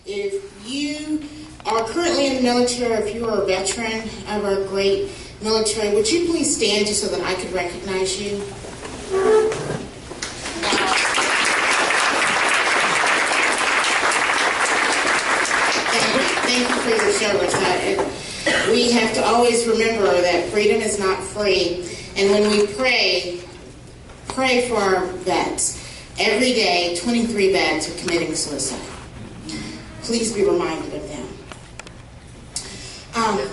If you are currently in the military, or if you are a veteran of our great military, would you please stand just so that I could recognize you? Thank you for your service. We have to always remember that freedom is not free. And when we pray for our vets. Every day, 23 vets are committing suicide. Please be reminded of them.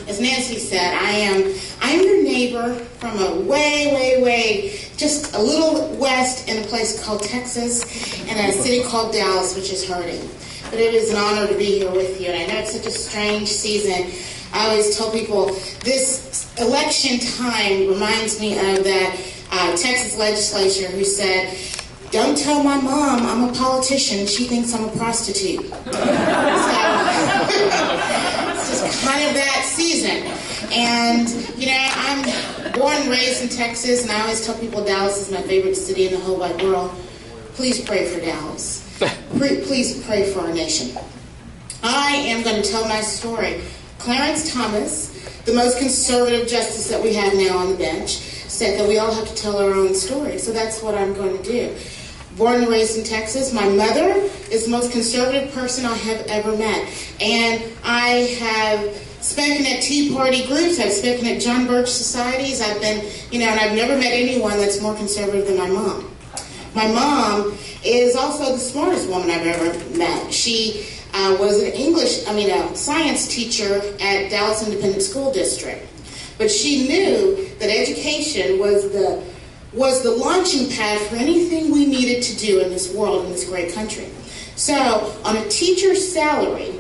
As Nancy said, I am your neighbor from a way, just a little west in a place called Texas, and a city called Dallas, which is hurting. But it is an honor to be here with you, and I know it's such a strange season. I always tell people this election time reminds me of that Texas legislature who said, "Don't tell my mom I'm a politician. She thinks I'm a prostitute." So, it's just kind of that season. And, you know, I'm born and raised in Texas, and I always tell people Dallas is my favorite city in the whole wide world. Please pray for Dallas. Please pray for our nation. I am going to tell my story. Clarence Thomas, the most conservative justice that we have now on the bench, said that we all have to tell our own story. So that's what I'm going to do. Born and raised in Texas. My mother is the most conservative person I have ever met. And I have spoken at Tea Party groups. I've spoken at John Birch societies. I've been, and I've never met anyone that's more conservative than my mom. My mom is also the smartest woman I've ever met. She was a science teacher at Dallas Independent School District. But she knew that education was the launching pad for anything we needed to do in this world, in this great country. So, on a teacher's salary,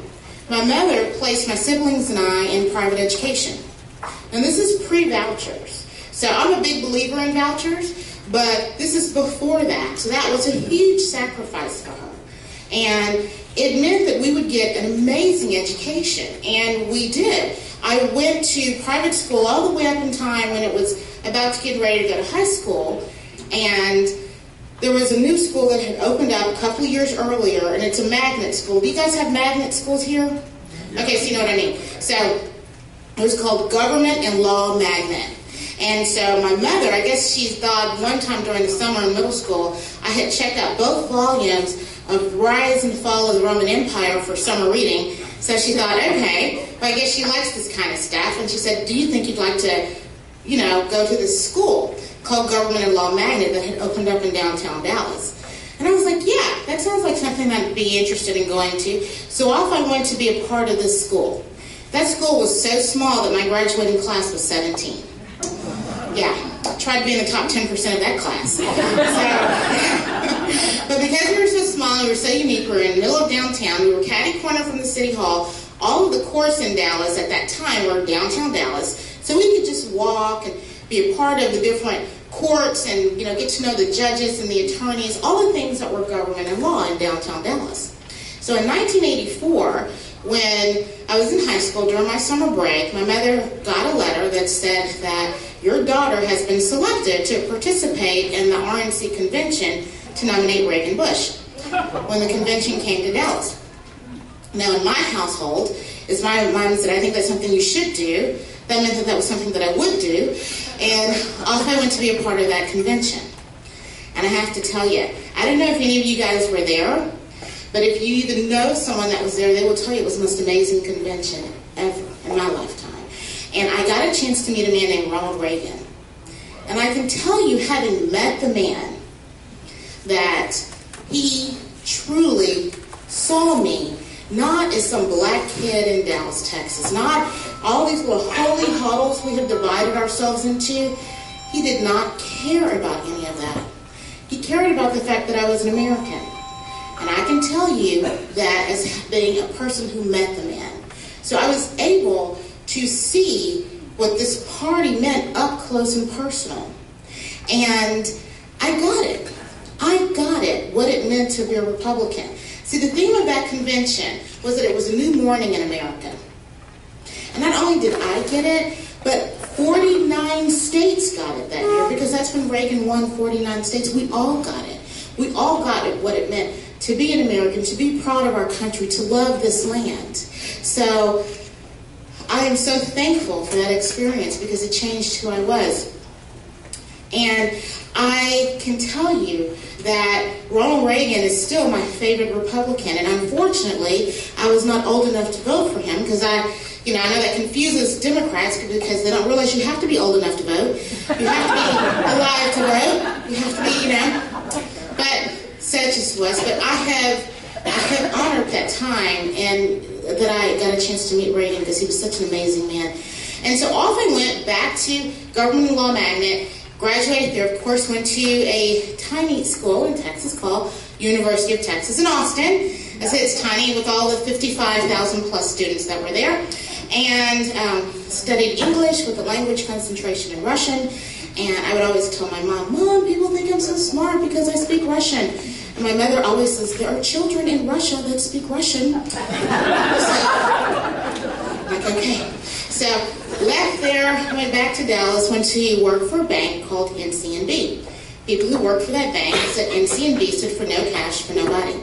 my mother placed my siblings and I in private education. And this is pre-vouchers. So, I'm a big believer in vouchers, but this is before that. So, that was a huge sacrifice for her. And it meant that we would get an amazing education. And we did. I went to private school all the way up in time when it was about to get ready to go to high school, and there was a new school that had opened up a couple of years earlier, and it's a magnet school. Do you guys have magnet schools here? Okay, so you know what I mean. So it was called Government and Law Magnet. And so my mother, I guess she thought one time during the summer in middle school, I had checked out both volumes of Rise and Fall of the Roman Empire for summer reading. So she thought, okay, well, I guess she likes this kind of stuff. And she said, do you think you'd like to, go to this school called Government and Law Magnet that had opened up in downtown Dallas? And I was like, yeah, that sounds like something I'd be interested in going to. So off I went to be a part of this school. That school was so small that my graduating class was 17. Yeah, I tried to be in the top 10% of that class. But because we were so small and we were so unique, we were in the middle of downtown, we were catty corner from the city hall. All of the courts in Dallas at that time were downtown Dallas, so we could just walk and be a part of the different courts and get to know the judges and the attorneys, all the things that were government and law in downtown Dallas. So in 1984, when I was in high school during my summer break, my mother got a letter that said that your daughter has been selected to participate in the RNC convention to nominate Reagan Bush when the convention came to Dallas. Now, in my household, as my mom said, I think that's something you should do. That meant that that was something that I would do. And off I went to be a part of that convention. And I have to tell you, I don't know if any of you guys were there, but if you even know someone that was there, they will tell you it was the most amazing convention ever in my lifetime. And I got a chance to meet a man named Ronald Reagan. And I can tell you, having met the man, that he truly saw me not as some black kid in Dallas, Texas, not all these little holy huddles we have divided ourselves into. He did not care about any of that. He cared about the fact that I was an American. And I can tell you that as being a person who met the man. So I was able to see what this party meant up close and personal. And I got it. What it meant to be a Republican. See, the theme of that convention was that it was a new morning in America. And not only did I get it, but 49 states got it that year, because that's when Reagan won 49 states. We all got it. We all got it, what it meant to be an American, to be proud of our country, to love this land. So I am so thankful for that experience because it changed who I was. And I can tell you that Ronald Reagan is still my favorite Republican, and unfortunately, I was not old enough to vote for him because I know that confuses Democrats because they don't realize you have to be old enough to vote. You have to be alive to vote. You have to be, but such as was. But I have honored that time and that I got a chance to meet Reagan because he was such an amazing man. And so off I went back to Government and Law Magnet. Graduated there, of course, went to a tiny school in Texas called University of Texas in Austin. I say it's tiny with all the 55,000 plus students that were there. And studied English with a language concentration in Russian. And I would always tell my mom, people think I'm so smart because I speak Russian. And my mother always says, there are children in Russia that speak Russian. Like, okay. So left there, went back to Dallas, went to work for a bank called NCNB. People who worked for that bank said NCNB stood for no cash for nobody.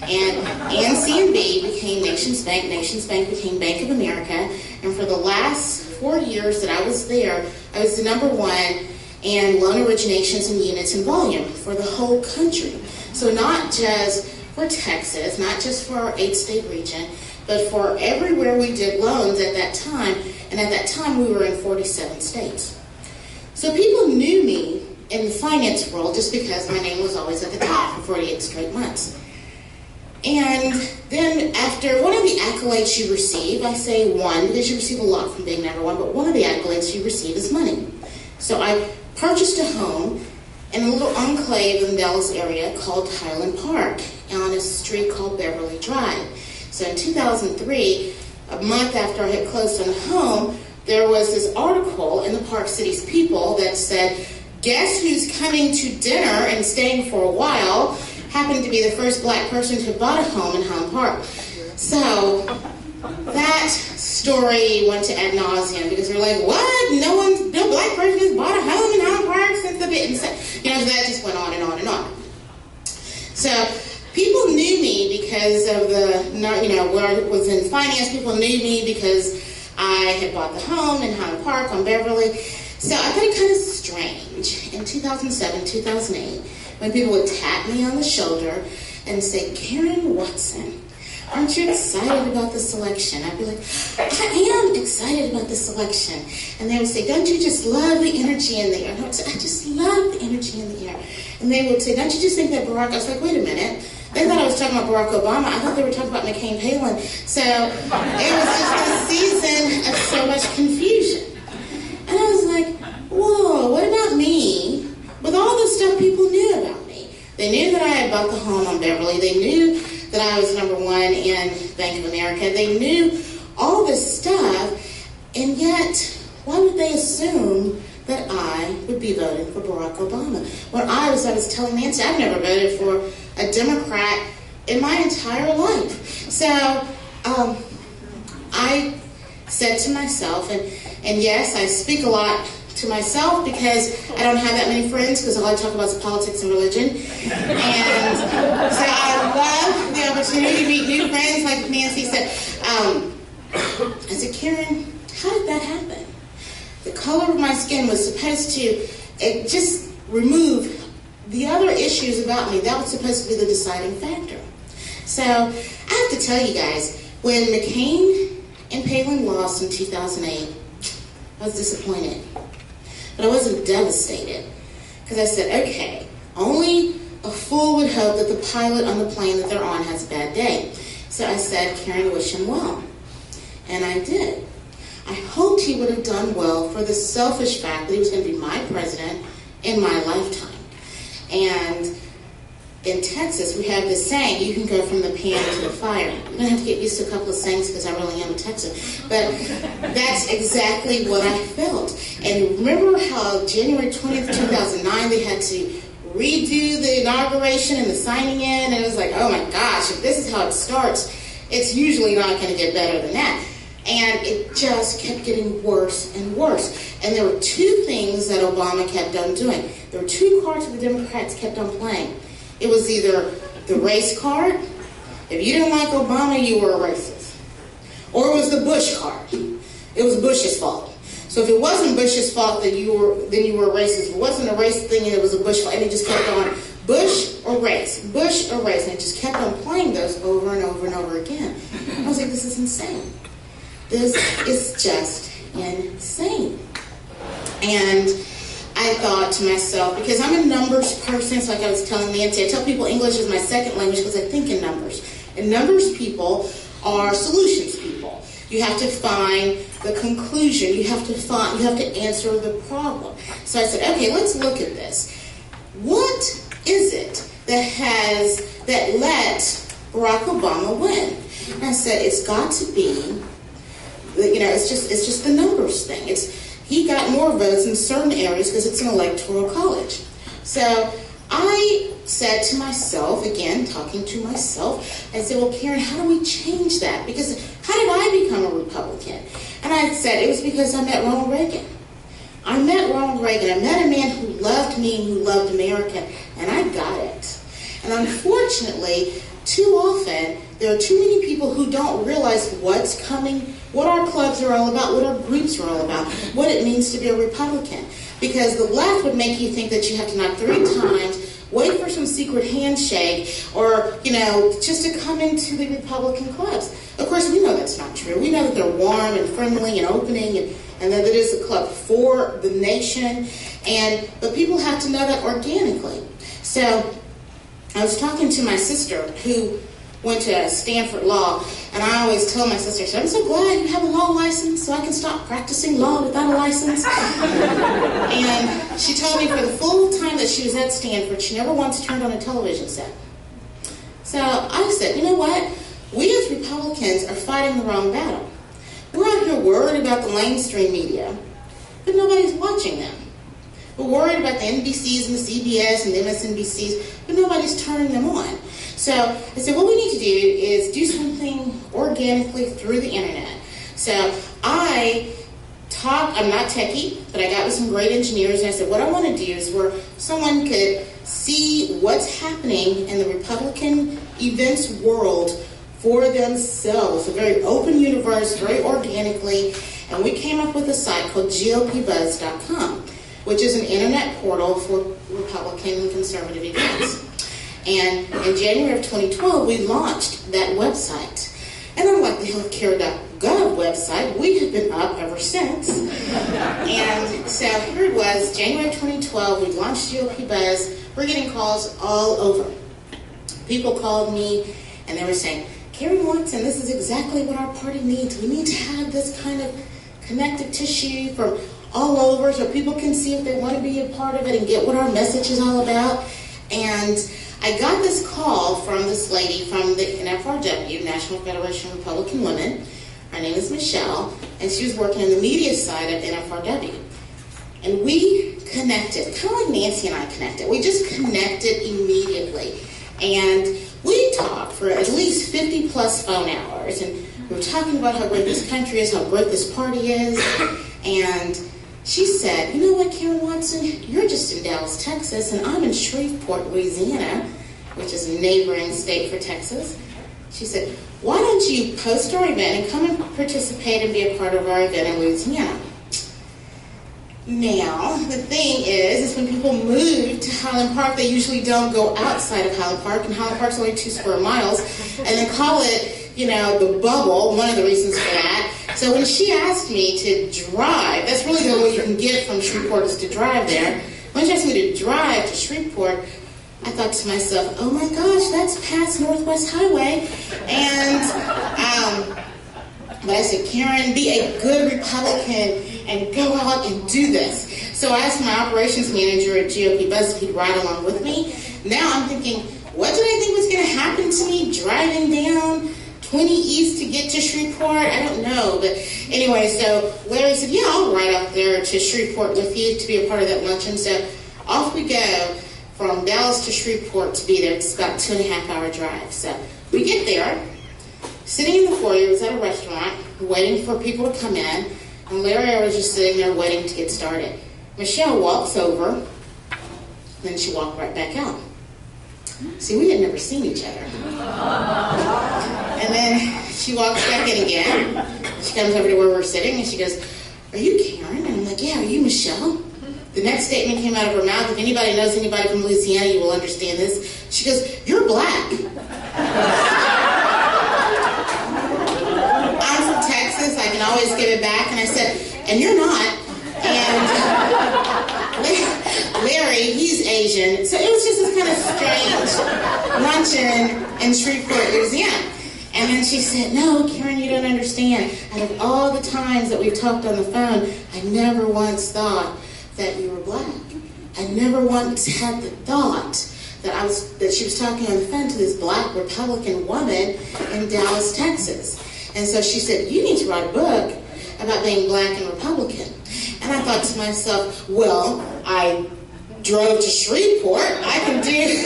And NCNB became Nations Bank. Nations Bank became Bank of America. And for the last 4 years that I was there, I was the #1 in loan originations and units and volume for the whole country. So not just for Texas, not just for our 8-state region, but for everywhere we did loans at that time. And at that time, we were in 47 states. So people knew me in the finance world just because my name was always at the top for 48 straight months. And then after one of the accolades you receive, I say one because you receive a lot from being #1, but one of the accolades you receive is money. So I purchased a home in a little enclave in the Dallas area called Highland Park on a street called Beverly Drive. So in 2003, a month after I had closed on the home, there was this article in the Park Cities People that said, guess who's coming to dinner and staying for a while? Happened to be the first black person who bought a home in Highland Park. So that story went to ad nauseum because they're like, what? No black person has bought a home in Highland Park since the bit. So that just went on and on and on. So people knew me because of where I was in finance. People knew me because I had bought the home in Highland Park on Beverly. So I thought it kind of strange in 2007, 2008, when people would tap me on the shoulder and say, Karen Watson, aren't you excited about this election? I'd be like, I am excited about this election. And they would say, don't you just love the energy in the air? And I would say, I just love the energy in the air. And they would say, don't you just think that Barack, I was like, wait a minute. They thought I was talking about Barack Obama. I thought they were talking about McCain Palin. So it was just a season of so much confusion. And I was like, whoa, what about me? With all the stuff people knew about me. They knew that I had bought the home on Beverly. They knew that I was #1 in Bank of America. They knew all this stuff. And yet, why would they assume that I would be voting for Barack Obama? When I was telling Nancy, I've never voted for a Democrat in my entire life. So I said to myself, and yes, I speak a lot to myself because I don't have that many friends because all I talk about is politics and religion. And so I love the opportunity to meet new friends like Nancy said. I said, Karen, how did that happen? The color of my skin was supposed to just remove the other issues about me. That was supposed to be the deciding factor. So I have to tell you guys, when McCain and Palin lost in 2008, I was disappointed. But I wasn't devastated. Because I said, okay, only a fool would hope that the pilot on the plane that they're on has a bad day. So I said, Karen, wish him well. And I did. I hoped he would have done well for the selfish fact that he was going to be my president in my lifetime. And in Texas, we have this saying, you can go from the pan to the fire. You're going to have to get used to a couple of sayings because I really am a Texan. But that's exactly what I felt. And remember how January 20th, 2009, they had to redo the inauguration and the signing in? And it was like, oh my gosh, if this is how it starts, it's usually not going to get better than that. And it just kept getting worse and worse. And there were two things that Obama kept on doing. There were two cards that the Democrats kept on playing. It was either the race card. If you didn't like Obama, you were a racist. Or it was the Bush card. It was Bush's fault. So if it wasn't Bush's fault, then you were a racist. If it wasn't a race thing, it was a Bush fault. And it just kept on, Bush or race, Bush or race. And it just kept on playing those over and over and over again. I was like, this is insane. This is just insane. And I thought to myself, because I'm a numbers person, so like I was telling Nancy, I tell people English is my second language because I think in numbers. And numbers people are solutions people. You have to find the conclusion. You have to answer the problem. So I said, okay, let's look at this. What is it that let Barack Obama win? And I said, it's got to be, it's just the numbers thing. He got more votes in certain areas because it's an electoral college. So I said to myself, again, talking to myself, I said, well, Karen, how do we change that? Because how did I become a Republican? And I said, it was because I met Ronald Reagan. I met Ronald Reagan. I met a man who loved me and who loved America, and I got it. And unfortunately, too often, there are too many people who don't realize what's coming, what our clubs are all about, what our groups are all about, what it means to be a Republican. Because the left would make you think that you have to knock 3 times, wait for some secret handshake, or, just to come into the Republican clubs. Of course, we know that's not true. We know that they're warm and friendly and opening, and that it is a club for the nation. But people have to know that organically. So I was talking to my sister who went to Stanford Law, and I always tell my sister, I'm so glad you have a law license so I can stop practicing law without a license. And she told me for the full time that she was at Stanford, she never once turned on a television set. So I said, you know what? We as Republicans are fighting the wrong battle. We're out here worried about the mainstream media, but nobody's watching them. We're worried about the NBCs and the CBS and the MSNBCs, but nobody's turning them on. So I said, what we need to do is do something organically through the internet. So I'm not techie, but I got with some great engineers, and I said, what I want to do is where someone could see what's happening in the Republican events world for themselves. A very open universe, very organically, and we came up with a site called GOPbuzz.com, which is an internet portal for Republican and conservative events. And in January of 2012, we launched that website. And unlike the healthcare.gov website, we have been up ever since. And so here it was, January of 2012, we launched GOP Buzz. We're getting calls all over. People called me and they were saying, Karen Watson, this is exactly what our party needs. We need to have this kind of connective tissue from all over so people can see if they want to be a part of it and get what our message is all about. And I got this call from this lady from the NFRW, National Federation of Republican Women. Her name is Michelle, and she was working in the media side of NFRW. And we connected, kind of like Nancy and I connected. We just connected immediately. And we talked for at least 50 plus phone hours. And we were talking about how great this country is, how great this party is. And she said, you know what, Karen Watson, you're just in Dallas, Texas, and I'm in Shreveport, Louisiana, which is a neighboring state for Texas. She said, why don't you post our event and come and participate and be a part of our event in Louisiana? Now, the thing is when people move to Highland Park, they usually don't go outside of Highland Park, and Highland Park's only 2 square miles, and then call it, the bubble, one of the reasons for that. So when she asked me to drive, that's really the only way you can get from Shreveport is to drive there. When she asked me to drive to Shreveport, I thought to myself, oh my gosh, that's past Northwest Highway. But I said, Karen, be a good Republican and go out and do this. So I asked my operations manager at GOP Buzz if he'd ride along with me. Now I'm thinking, what did I think was going to happen to me driving down 20 East to get to Shreveport? I don't know. But anyway, so Larry said, yeah, I'll ride out there to Shreveport with you to be a part of that luncheon. So off we go from Dallas to Shreveport to be there. It's about a 2.5-hour drive. So we get there. Sitting in the foyer, it was at a restaurant, waiting for people to come in. And Larry was just sitting there waiting to get started. Michelle walks over, then she walked right back out. See, we had never seen each other. And then she walks back in again. She comes over to where we're sitting and she goes, "Are you Karen?" And I'm like, "Yeah, are you Michelle?" The next statement came out of her mouth. If anybody knows anybody from Louisiana, you will understand this. She goes, "You're black." I'm from Texas. I can always give it back. And I said, "And you're not." And Larry, he's Asian. So it was just this kind of strange luncheon in Shreveport, Louisiana. And then she said, "No, Karen, you don't understand. Out of all the times that we've talked on the phone, I never once thought that you were black. I never once had the thought that she was talking on the phone to this black Republican woman in Dallas, Texas." And so she said, "You need to write a book about being black and Republican." And I thought to myself, well, I drove to Shreveport. I can do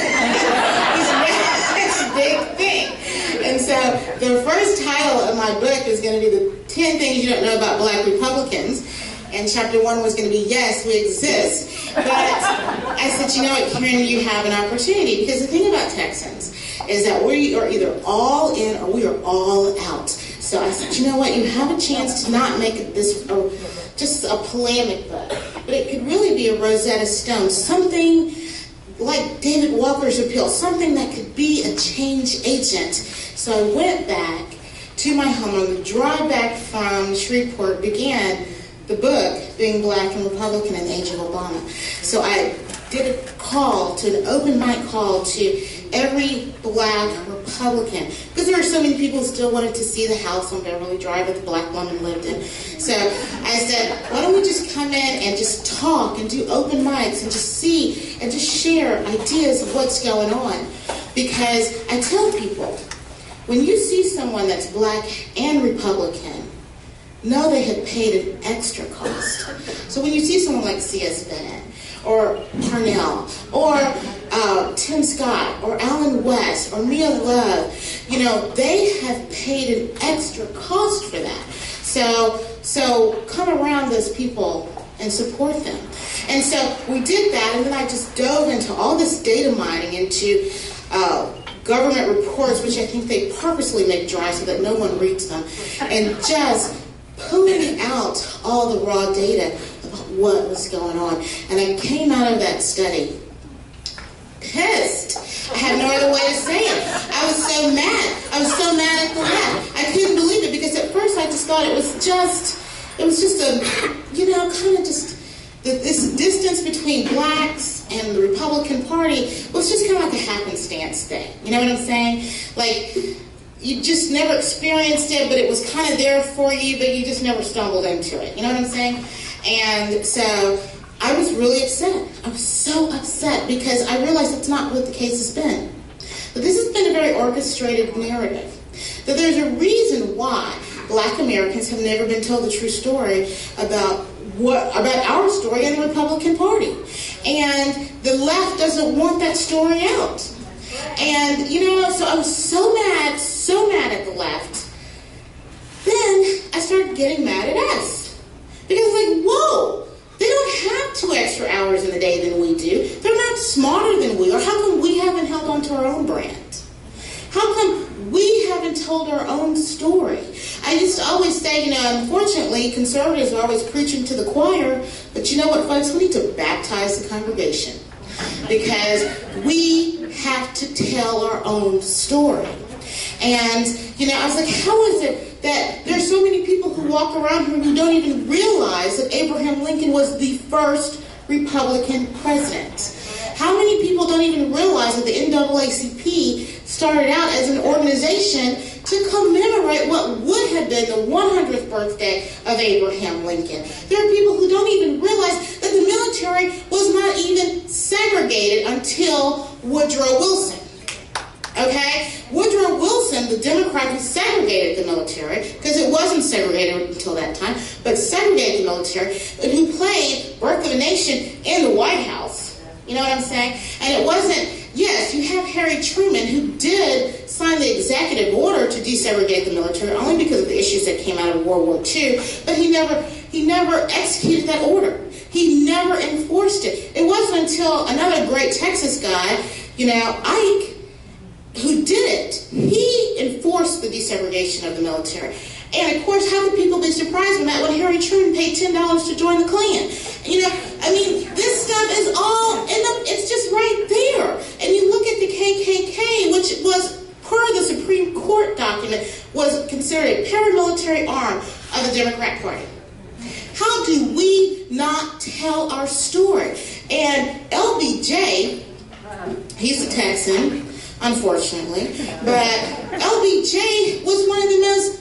that's a big thing. And so the first title of my book is going to be the 10 things you don't know about black Republicans. And chapter 1 was going to be, yes, we exist. But I said, you know what, Karen, you have an opportunity. Because the thing about Texans is that we are either all in or we are all out. So I said, you know what, you have a chance to not make this just a polemic book. But it could really be a Rosetta Stone. Something like David Walker's Appeal. Something that could be a change agent. So I went back to my home. On the drive back from Shreveport began the book, Being Black and Republican in the Age of Obama. So I did a call, to an open mic call to every black Republican, because there are so many people who still wanted to see the house on Beverly Drive that the black woman lived in. So I said, why don't we just come in and just talk and do open mics and just see and just share ideas of what's going on. Because I tell people, when you see someone that's black and Republican, know they have paid an extra cost. So when you see someone like C.S. Bennett, or Parnell, or Tim Scott, or Alan West, or Mia Love, you know, they have paid an extra cost for that. So come around those people and support them. And so we did that, and then I just dove into all this data mining into government reports, which I think they purposely make dry so that no one reads them, and just pulling out all the raw data about what was going on. And I came out of that study pissed. I have no other way to say it. I was so mad. I was so mad at the left. I couldn't believe it, because at first I just thought it was just a, you know, kind of just this distance between blacks and the Republican Party was just kind of like a happenstance thing. You know what I'm saying? Like, you just never experienced it, but it was kind of there for you, but you just never stumbled into it. You know what I'm saying? And so I was really upset. I was so upset because I realized that's not what the case has been. But this has been a very orchestrated narrative. That there's a reason why black Americans have never been told the true story about our story in the Republican Party. And the left doesn't want that story out. And, you know, so I was so mad at the left. Then I started getting mad at us. Because, like, whoa, they don't have 2 extra hours in the day than we do. They're not smarter than we are. How come we haven't held on to our own brand? How come we haven't told our own story? I used to always say, you know, unfortunately, conservatives are always preaching to the choir. But you know what, folks? We need to baptize the congregation. Because we have to tell our own story. And, you know, I was like, how is it that there's so many people who walk around here who don't even realize that Abraham Lincoln was the first Republican president? How many people don't even realize that the NAACP started out as an organization to commemorate what would have been the 100th birthday of Abraham Lincoln? There are people who don't even realize that the military was not even segregated until Woodrow Wilson. Okay? Woodrow Wilson, the Democrat who segregated the military, because it wasn't segregated until that time, but segregated the military, and who played Birth of a Nation in the White House. You know what I'm saying? And it wasn't, yes, you have Harry Truman, who did sign the executive order to desegregate the military, only because of the issues that came out of World War II, but he never executed that order. He never enforced it. It wasn't until another great Texas guy, Ike, who did it, he enforced the desegregation of the military. And of course, how could people be surprised when Harry Truman paid $10 to join the Klan? This stuff is all it's just right there. And you look at the KKK, which was, per the Supreme Court document, was considered a paramilitary arm of the Democrat Party. How do we not tell our story? And LBJ, he's a Texan, unfortunately, but LBJ was one of the most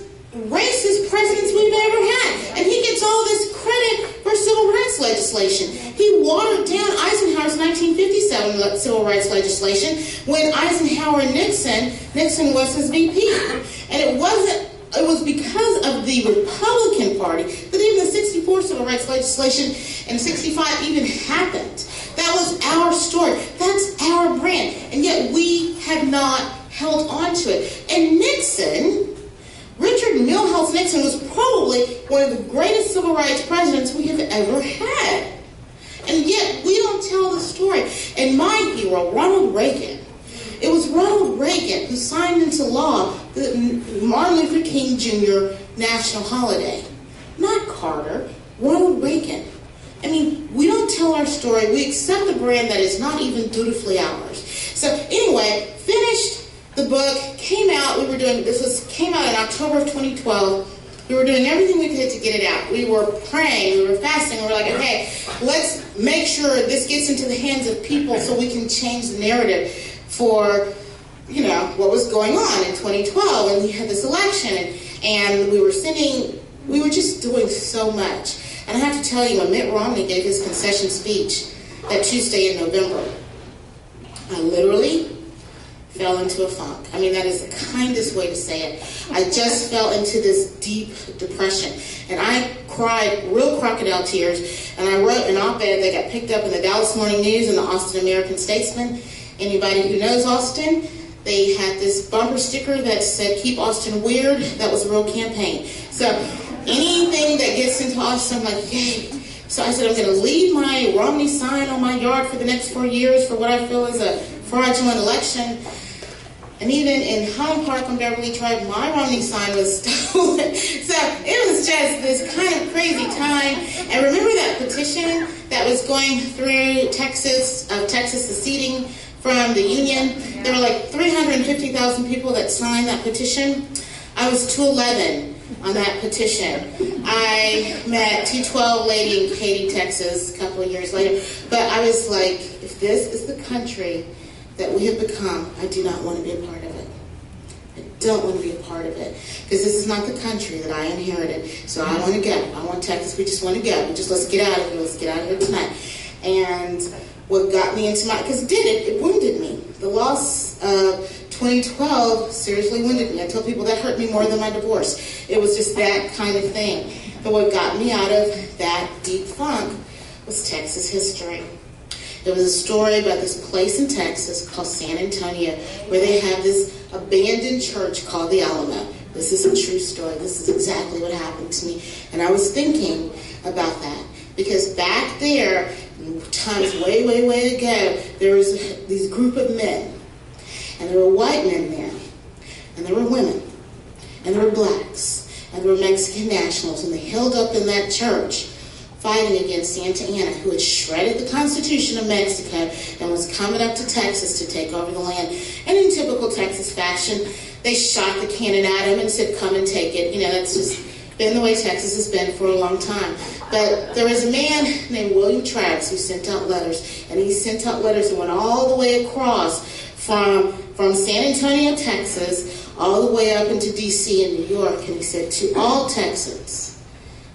racist presidents we've ever had. And he gets all this credit for civil rights legislation. He watered down Eisenhower's 1957 civil rights legislation when Eisenhower and Nixon was his VP. And it was because of the Republican Party that even the 64 civil rights legislation and 65 even happened. That was our story. That's our brand. And yet we have not held on to it. And Nixon, Richard Milhouse Nixon, was probably one of the greatest civil rights presidents we have ever had. And yet we don't tell the story. And my hero, Ronald Reagan, it was Ronald Reagan who signed into law the Martin Luther King Jr. national holiday. Not Carter, Ronald Reagan. We don't tell our story. We accept a brand that is not even dutifully ours. So anyway, finished the book, came out. Came out in October of 2012. We were doing everything we could to get it out. We were praying, we were fasting, we were like, okay, let's make sure this gets into the hands of people so we can change the narrative for, what was going on in 2012. And we had this election, and we were just doing so much. And I have to tell you, when Mitt Romney gave his concession speech that Tuesday in November, I literally fell into a funk. That is the kindest way to say it. I just fell into this deep depression. And I cried real crocodile tears. And I wrote an op-ed that got picked up in the Dallas Morning News and the Austin American-Statesman. Anybody who knows Austin, they had this bumper sticker that said, "Keep Austin Weird." That was a real campaign. So anything that gets into Austin, I'm like, yay. So I said, I'm going to leave my Romney sign on my yard for the next 4 years for what I feel is a fraudulent election. And even in Highland Park on Beverly Drive, my Romney sign was stolen. So it was just this kind of crazy time. And remember that petition that was going through Texas seceding from the Union? There were like 350,000 people that signed that petition. I was 211 on that petition. I met T12 lady in Katy, Texas a couple of years later. But I was like, if this is the country that we have become, I do not want to be a part of it. I don't want to be a part of it. Because this is not the country that I inherited. So I want to go. I want Texas. We just want to go. Let's get out of here. Let's get out of here tonight. And what got me into because it wounded me. The loss of 2012 seriously wounded me. I tell people that hurt me more than my divorce. It was just that kind of thing. But what got me out of that deep funk was Texas history. There was a story about this place in Texas called San Antonio where they have this abandoned church called the Alamo. This is a true story. This is exactly what happened to me. And I was thinking about that because back there, times way, way, way ago, there was this group of men. And there were white men there. And there were women. And there were blacks. And there were Mexican nationals. And they held up in that church fighting against Santa Anna, who had shredded the Constitution of Mexico and was coming up to Texas to take over the land. And in typical Texas fashion, they shot the cannon at him and said, come and take it. That's just been the way Texas has been for a long time. But there was a man named William Trags who sent out letters. And he sent out letters that went all the way across from San Antonio, Texas, all the way up into D.C. and New York. And he said, to all Texans,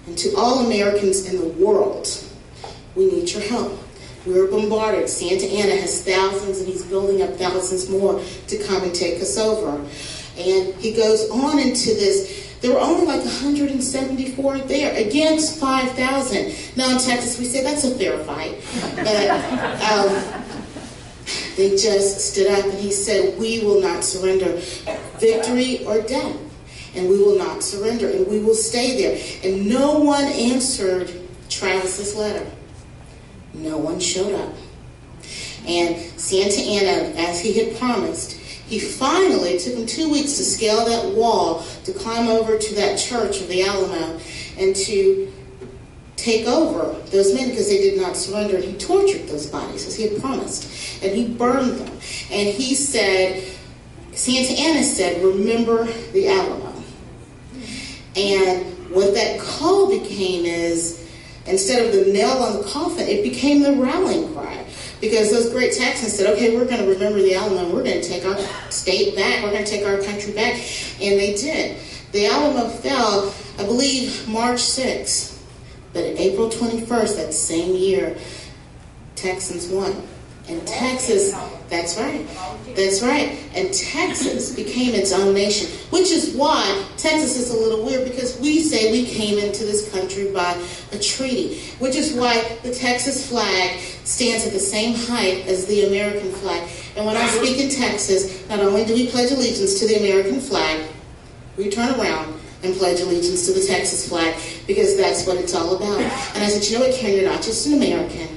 and to all Americans in the world, we need your help. We were bombarded. Santa Anna has thousands, and he's building up thousands more to come and take us over. And he goes on into this. There were only like 174 there against 5,000. Now in Texas, we say that's a fair fight. But they just stood up, and he said, we will not surrender. Victory or death. And we will not surrender, and we will stay there. And no one answered Travis's letter. No one showed up. And Santa Anna, as he had promised, he finally, it took him 2 weeks to scale that wall, to climb over to that church of the Alamo, and to take over those men because they did not surrender. He tortured those bodies as he had promised, and he burned them. And he said, Santa Anna said, remember the Alamo. And what that call became is, instead of the nail on the coffin, it became the rallying cry. Because those great Texans said, okay, we're going to remember the Alamo. We're going to take our state back. We're going to take our country back. And they did. The Alamo fell, I believe, March 6th. But April 21st, that same year, Texans won. And Texas, that's right. And Texas became its own nation, which is why Texas is a little weird, because we say we came into this country by a treaty, which is why the Texas flag stands at the same height as the American flag. And when I speak in Texas, not only do we pledge allegiance to the American flag, we turn around and pledge allegiance to the Texas flag, because that's what it's all about. And I said, you know what, Karen, you're not just an American.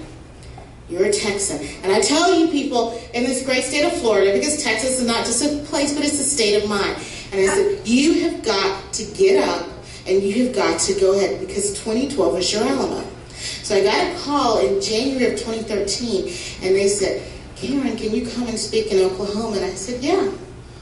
You're a Texan. And I tell you people in this great state of Florida, because Texas is not just a place, but it's a state of mind. And I said, you have got to get up and you have got to go ahead, because 2012 is your Alamo. So I got a call in January of 2013, and they said, Karen, can you come and speak in Oklahoma? And I said, yeah,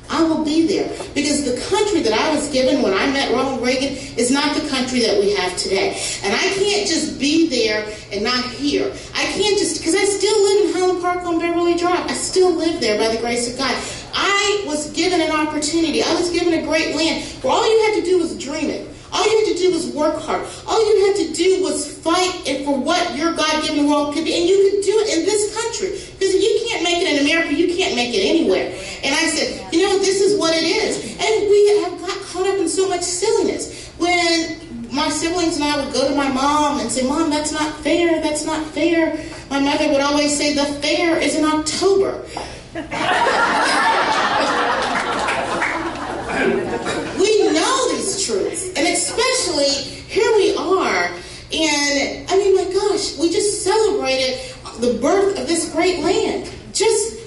I will be there. Because the country that I was given when I met Ronald Reagan is not the country that we have today. And I can't just be there and not here. I can't just, because I still live in Highland Park on Beverly Drive. I still live there by the grace of God. I was given an opportunity. I was given a great land where all you had to do was dream it. All you had to do was work hard. All you had to do was fight for what your God-given world could be. And you could do it in this country. Because if you can't make it in America, you can't make it anywhere. And I said, you know, this is what it is. And we have got caught up in so much silliness. When my siblings and I would go to my mom and say, Mom, that's not fair, that's not fair. My mother would always say, the fair is in October. We know these truths, and especially here we are, and I mean, my gosh, we just celebrated the birth of this great land just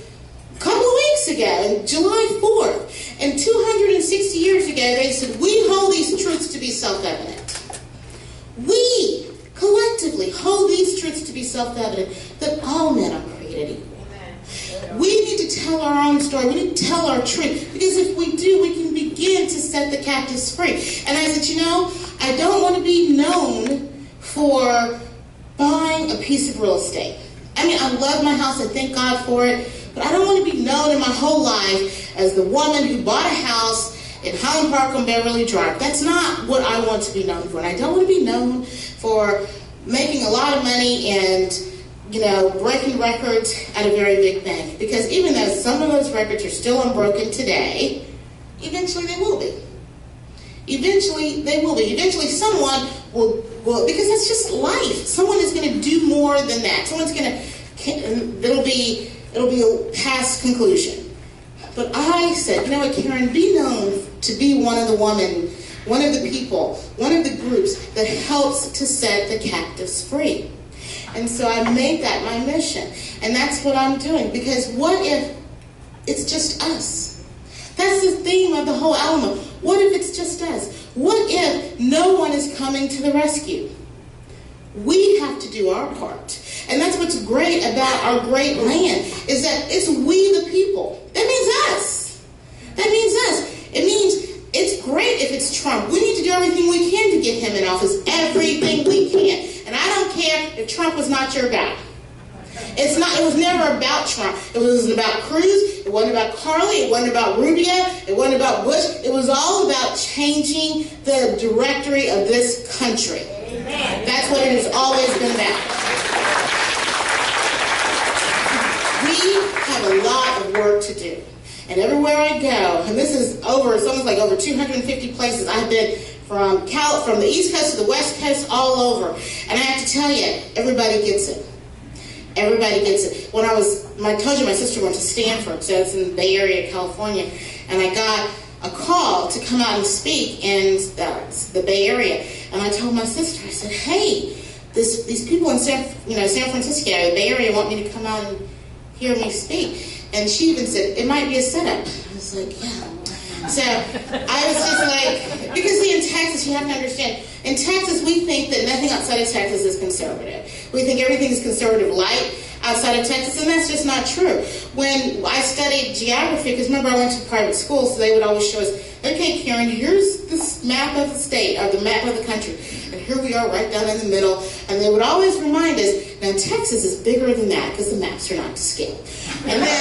a couple of weeks ago, July 4th, and 260 years ago, they said, we hold these truths to be self-evident. We collectively hold these truths to be self-evident, that all men are created equal. We need to tell our own story. We need to tell our truth. Because if we do, we can begin to set the captives free. And I said, you know, I don't want to be known for buying a piece of real estate. I mean, I love my house. I thank God for it. But I don't want to be known in my whole life as the woman who bought a house in Highland Park on Beverly Drive. That's not what I want to be known for. And I don't want to be known for making a lot of money and, you know, breaking records at a very big bank. Because even though some of those records are still unbroken today, eventually they will be. Eventually they will be. Eventually someone will because that's just life. Someone is going to do more than that. Someone's going to, it'll be a past conclusion. But I said, you know what, Karen, be known to be one of the women, one of the people, one of the groups that helps to set the captives free. And so I made that my mission. And that's what I'm doing. Because what if it's just us? That's the theme of the whole Alamo. What if it's just us? What if no one is coming to the rescue? We have to do our part. And that's what's great about our great land, is that it's we the people. That means us. That means us. It means it's great if it's Trump. We need to do everything we can to get him in office. Everything we can. And I don't care if Trump was not your guy. It was never about Trump. It wasn't about Cruz. It wasn't about Carly. It wasn't about Rubio. It wasn't about Bush. It was all about changing the directory of this country. Amen. That's what it has always been about. We have a lot of work to do. And everywhere I go, and this is it's almost like over 250 places I've been, from the East Coast to the West Coast, all over. And I have to tell you, everybody gets it. Everybody gets it. When I told you my sister went to Stanford, so it's in the Bay Area, California, and I got a call to come out and speak in the Bay Area. And I told my sister, I said, hey, these people in San Francisco, the Bay Area, want me to come out and hear me speak. And she even said, it might be a setup. I was like, yeah. So I was just like, because see, in Texas, you have to understand, in Texas, we think that nothing outside of Texas is conservative. We think everything is conservative light outside of Texas, and that's just not true. When I studied geography, because remember I went to private school, so they would always show us, okay, Karen, here's this map of the state, or the map of the country, and here we are right down in the middle, and they would always remind us, now Texas is bigger than that, because the maps are not to scale. And then,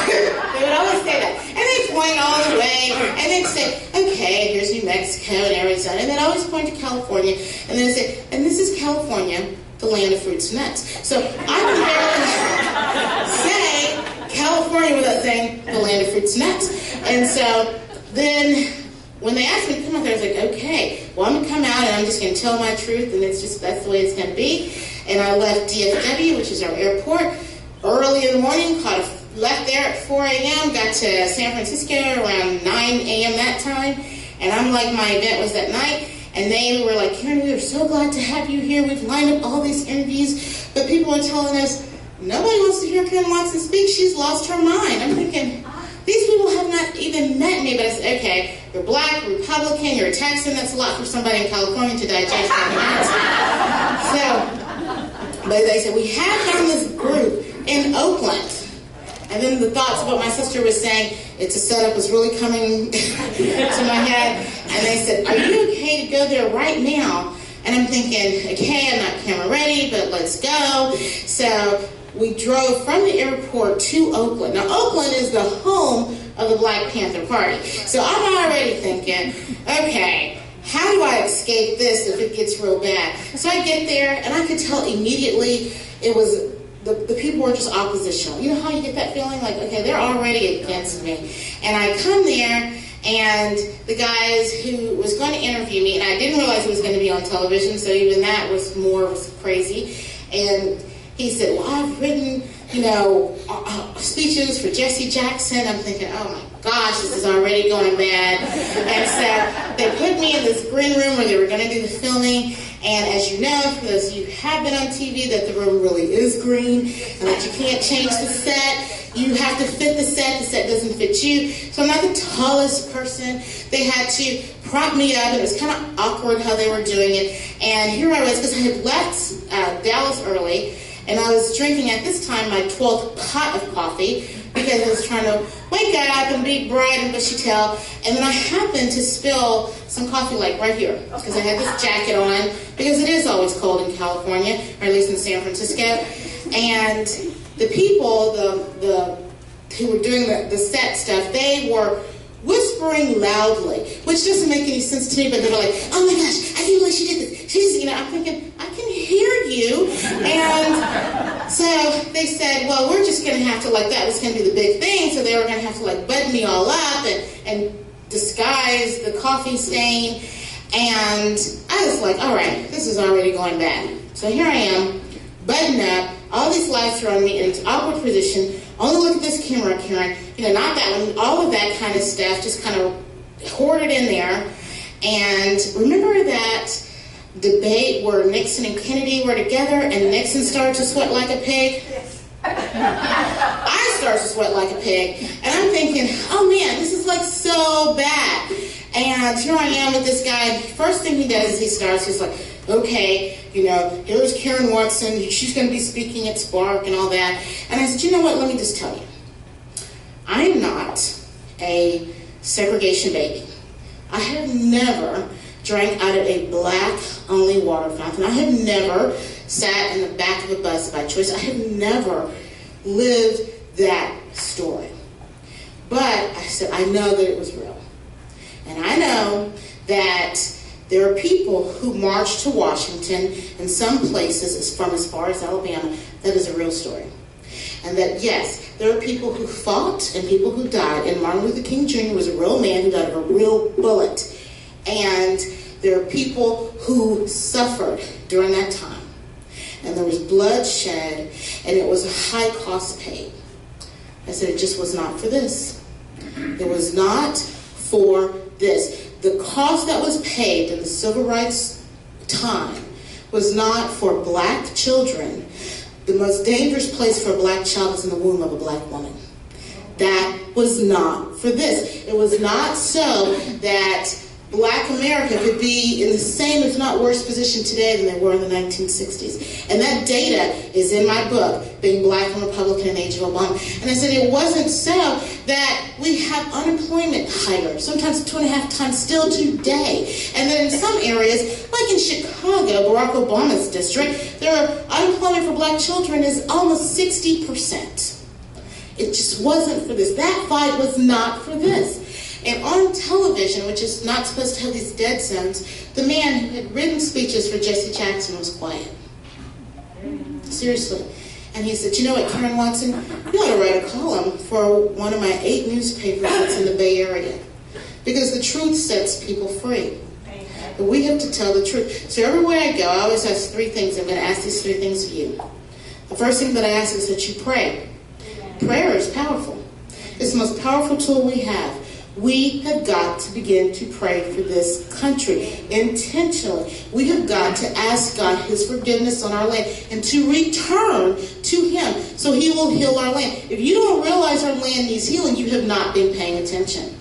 they would always say that, and they'd point all the way, and they'd say, okay, here's New Mexico and Arizona, and they'd always point to California, and they'd say, and this is California, the land of fruits and nuts. So I can barely say California without saying the land of fruits and nuts. And so then when they asked me to come out there, I was like, okay, well, I'm going to come out and I'm just going to tell my truth, and it's just, that's the way it's going to be. And I left DFW, which is our airport, early in the morning, left there at 4 a.m., got to San Francisco around 9 a.m. that time, and I'm like, my event was that night. And they were like, Karen, we are so glad to have you here. We've lined up all these interviews. But people are telling us, nobody wants to hear Karen Watson speak. She's lost her mind. I'm thinking, these people have not even met me. But I said, okay, you're black, Republican, you're a Texan. That's a lot for somebody in California to digest. So, but they said, we have found this group in Oakland. And then the thoughts about my sister was saying, it's a setup, was really coming to my head. And they said, are you okay to go there right now? And I'm thinking, okay, I'm not camera ready, but let's go. So we drove from the airport to Oakland. Now, Oakland is the home of the Black Panther Party. So I'm already thinking, okay, how do I escape this if it gets real bad? So I get there, and I could tell immediately it was... The people were just oppositional. You know how you get that feeling? Like, okay, they're already against me. And I come there, and the guys who was going to interview me, and I didn't realize it was going to be on television, so even that was crazy. And he said, well, I've written, speeches for Jesse Jackson. I'm thinking, oh my gosh, this is already going bad. And so they put me in this green room where they were going to do the filming. And as you know, for those of you who have been on TV, that the room really is green, and that you can't change the set. You have to fit the set doesn't fit you. So I'm not the tallest person. They had to prop me up, and it was kind of awkward how they were doing it. And here I was, because I had left Dallas early, and I was drinking at this time my 12th pot of coffee, because I was trying to wake up and be bright and bushy-tailed. And then I happened to spill some coffee, like right here, because I had this jacket on, because it is always cold in California, or at least in San Francisco. And the people, who were doing the set stuff, they were whispering loudly, which doesn't make any sense to me, but they were like, oh my gosh, I can't believe she did this. She's, I'm thinking, I can hear you. And so they said, well, we're just going to have to, that was going to be the big thing, so they were going to have to, button me all up and disguise the coffee stain. And I was like, all right, this is already going bad. So here I am, buttoned up, all these lights are on me in an awkward position. Only look at this camera, Karen. Not that one, all of that kind of stuff, just kind of hoarded in there. And remember that debate where Nixon and Kennedy were together and Nixon started to sweat like a pig? Yes. I started to sweat like a pig. And I'm thinking, oh man, this is so bad. And here I am with this guy. First thing he does is he's like, okay, here's Karen Watson. She's going to be speaking at Spark and all that. And I said, you know what? Let me just tell you. I am not a segregation baby. I have never drank out of a black-only water fountain. I have never sat in the back of a bus by choice. I have never lived that story. But I said, I know that it was real. And I know that there are people who march to Washington in some places from as far as Alabama. That is a real story. And that, yes, there are people who fought and people who died. And Martin Luther King Jr. was a real man who died of a real bullet. And there are people who suffered during that time. And there was bloodshed, and it was a high cost paid. I said, it just was not for this. It was not for this. The cost that was paid in the civil rights time was not for black children the most dangerous place for a black child is in the womb of a black woman. That was not for this. It was not so that black America could be in the same, if not worse, position today than they were in the 1960s. And that data is in my book, Being Black and Republican in the Age of Obama. And I said it wasn't so that we have unemployment higher, sometimes 2.5 times still today. And then in some areas, like in Chicago, Barack Obama's district, unemployment for black children is almost 60%. It just wasn't for this. That fight was not for this. And on television, which is not supposed to have these dead zones, the man who had written speeches for Jesse Jackson was quiet. Seriously. And he said, you know what, Karen Watson, you ought to write a column for one of my 8 newspapers that's in the Bay Area. Because the truth sets people free. But we have to tell the truth. So everywhere I go, I always ask 3 things. I'm going to ask these 3 things of you. The first thing that I ask is that you pray. Prayer is powerful. It's the most powerful tool we have. We have got to begin to pray for this country intentionally. We have got to ask God His forgiveness on our land and to return to Him so He will heal our land. If you don't realize our land needs healing, you have not been paying attention.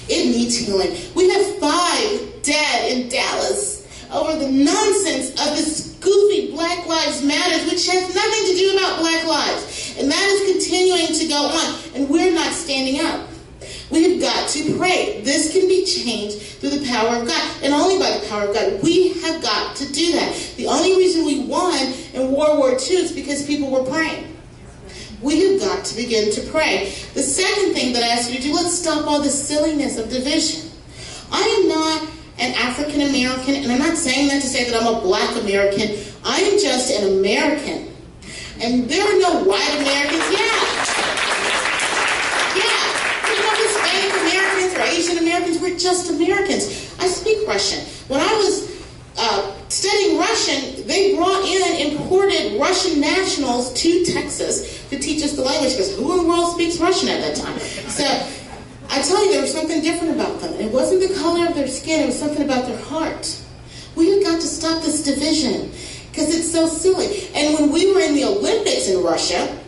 It needs healing. We have 5 dead in Dallas over the nonsense of this goofy Black Lives Matter, which has nothing to do about black lives. And that is continuing to go on, and we're not standing up. We have got to pray. This can be changed through the power of God, and only by the power of God. We have got to do that. The only reason we won in World War II is because people were praying. We have got to begin to pray. The second thing that I ask you to do, let's stop all this silliness of division. I am not an African American, and I'm not saying that to say that I'm a black American. I am just an American. And there are no white Americans. Hispanic Americans or Asian Americans, we're just Americans. I speak Russian. When I was studying Russian, they brought in imported Russian nationals to Texas to teach us the language, because who in the world speaks Russian at that time? So I tell you, there was something different about them. It wasn't the color of their skin, it was something about their heart. We have got to stop this division because it's so silly. And when we were in the Olympics in Russia,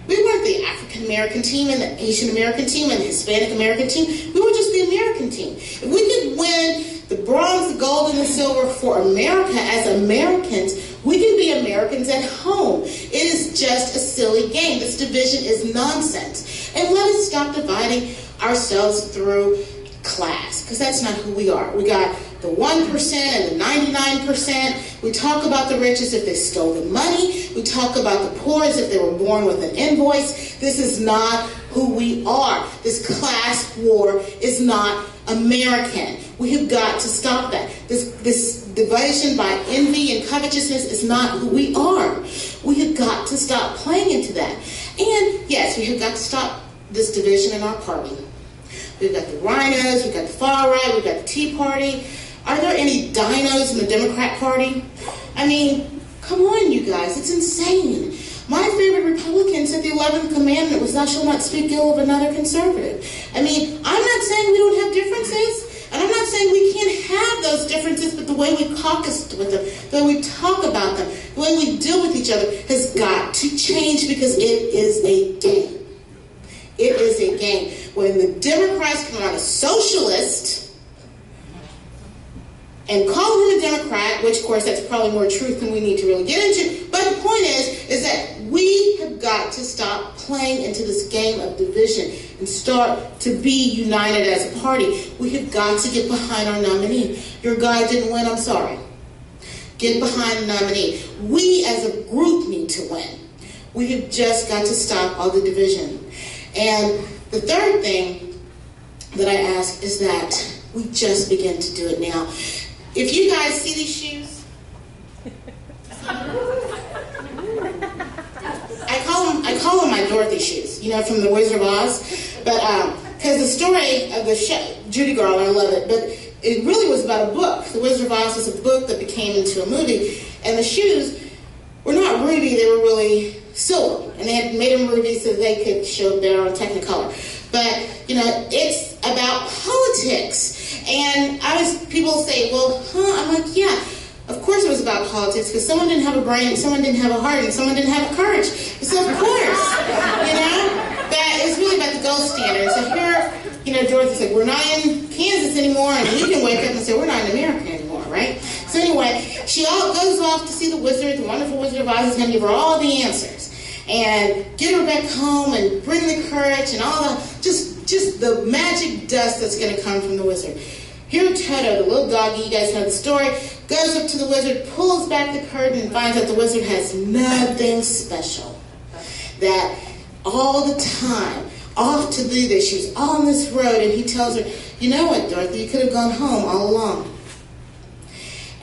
we weren't the African American team and the Asian American team and the Hispanic American team. We were just the American team. If we could win the bronze, the gold, and the silver for America as Americans, we can be Americans at home. It is just a silly game. This division is nonsense. And let us stop dividing ourselves through class, because that's not who we are. We got the 1% and the 99%. We talk about the rich as if they stole the money. We talk about the poor as if they were born with an invoice. This is not who we are. This class war is not American. We have got to stop that. This division by envy and covetousness is not who we are. We have got to stop playing into that. And yes, we have got to stop this division in our party. We've got the rhinos, we've got the far right, we've got the Tea Party. Are there any dinos in the Democrat Party? I mean, come on, you guys, it's insane. My favorite Republican said the 11th commandment was, thou shalt not speak ill of another conservative. I mean, I'm not saying we don't have differences, and I'm not saying we can't have those differences, but the way we caucus with them, the way we talk about them, the way we deal with each other has got to change, because it is a game. It is a game. When the Democrats come around a socialist and call him a Democrat, which of course that's probably more truth than we need to really get into, but the point is that we have got to stop playing into this game of division and start to be united as a party. We have got to get behind our nominee. Your guy didn't win, I'm sorry. Get behind the nominee. We as a group need to win. We have just got to stop all the division. And the third thing that I ask is that we just begin to do it now. If you guys see these shoes, I call them my Dorothy shoes, you know, from the Wizard of Oz. But because the story of the show, Judy Garland, I love it, but it really was about a book. The Wizard of Oz was a book that became into a movie, and the shoes were not ruby, they were really silver, and they had made them ruby so they could show better on Technicolor. But, you know, it's about politics. And people say, well, I'm like, yeah, of course course it was about politics, because someone didn't have a brain, someone didn't have a heart, and someone didn't have a courage. So of course, that it's really about the gold standard. So here, Dorothy's like, we're not in Kansas anymore, and you can wake up and say, we're not in America anymore, right? So anyway, she all goes off to see the wizard. The wonderful Wizard of Oz is going to give her all the answers and get her back home and bring the courage and all the, just the magic dust that's going to come from the wizard. Here Toto, the little doggy, you guys know the story, goes up to the wizard, pulls back the curtain, and finds out the wizard has nothing special. That all the time, off to do this, she was on this road, and he tells her, you know what, Dorothy, you could have gone home all along.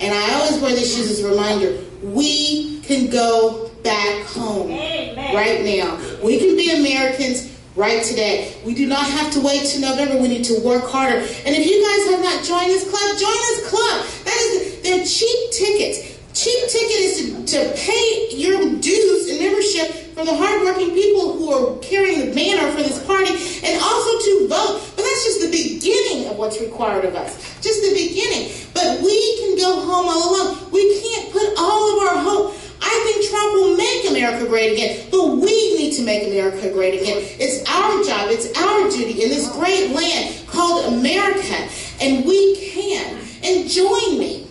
And I always wear these shoes as a reminder, we can go back home. Amen. Right now. We can be Americans right today. We do not have to wait till November. We need to work harder. And if you guys have not joined this club, join this club. They're cheap tickets. Cheap ticket is to pay your dues and membership for the hardworking people who are carrying the banner for this party, and also to vote. But that's just the beginning of what's required of us. Just the beginning. But we can go home all alone. We can't put all of our hope. I think Trump will make America great again, but we need to make America great again. It's our job, it's our duty in this great land called America, and we can. And join me,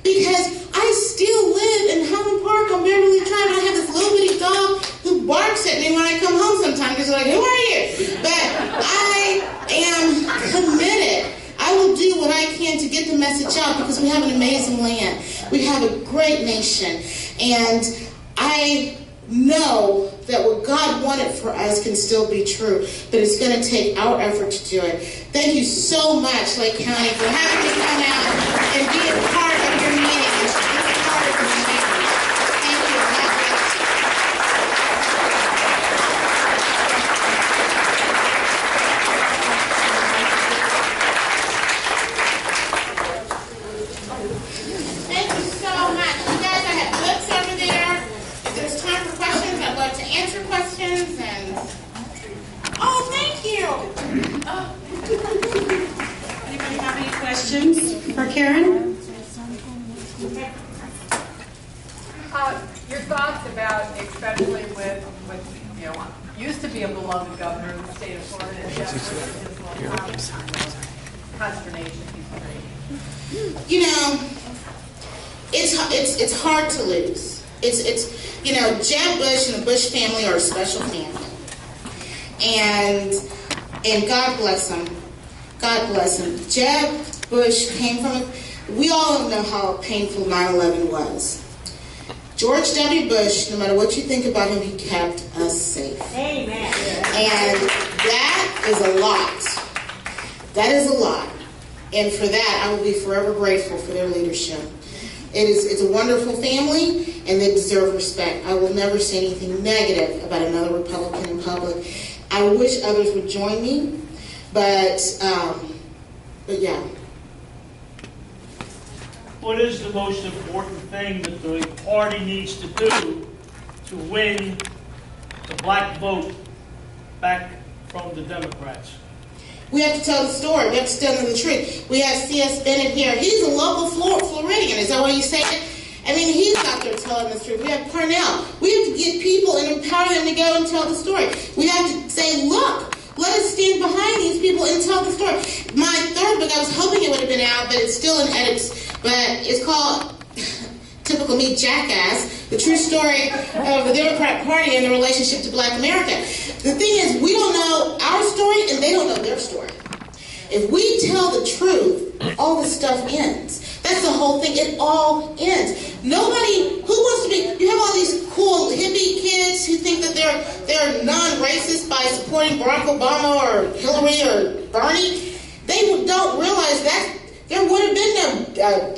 because I still live in Highland Park on Beverly Drive, and I have this little bitty dog who barks at me when I come home sometimes, because they're like, who are you? But I am committed. I will do what I can to get the message out, because we have an amazing land. We have a great nation. And I know that what God wanted for us can still be true, but it's going to take our effort to do it. Thank you so much, Lake County, for having me come out and be a part of your meeting and to be a part of your meeting. Thank you. God bless you. Thank you so much. You guys, I have books over there. If there's time for questions, I'd love to answer questions. And oh, thank you. Anybody have any questions for Karen? Your thoughts about, especially with used to be a beloved governor of the state of Florida, consternation. It's hard to lose. Jeb Bush and the Bush family are a special family, and God bless them. God bless him. Jeb Bush came from. We all know how painful 9/11 was. George W. Bush, no matter what you think about him, he kept us safe. Amen. And that is a lot. That is a lot. And for that, I will be forever grateful for their leadership. It's a wonderful family, and they deserve respect. I will never say anything negative about another Republican in public. I wish others would join me, but yeah. What is the most important thing that the party needs to do to win the black vote back from the Democrats? We have to tell the story. We have to tell them the truth. We have C.S. Bennett here. He's a local Floridian. Is that what you say it? I mean, he's out there telling the truth. We have Parnell. We have to get people and empower them to go and tell the story. We have to say, look, let us stand behind these people and tell the story. My third book, I was hoping it would have been out, but it's still in edits. But it's called, typical me, Jackass, the true story of the Democrat Party and the relationship to black America. The thing is, we don't know our story, and they don't know their story. If we tell the truth, all this stuff ends. That's the whole thing. It all ends. Nobody, who wants to be, you have all these cool hippie kids who think that they're non-racist by supporting Barack Obama or Hillary or Bernie. They don't realize that there would have been no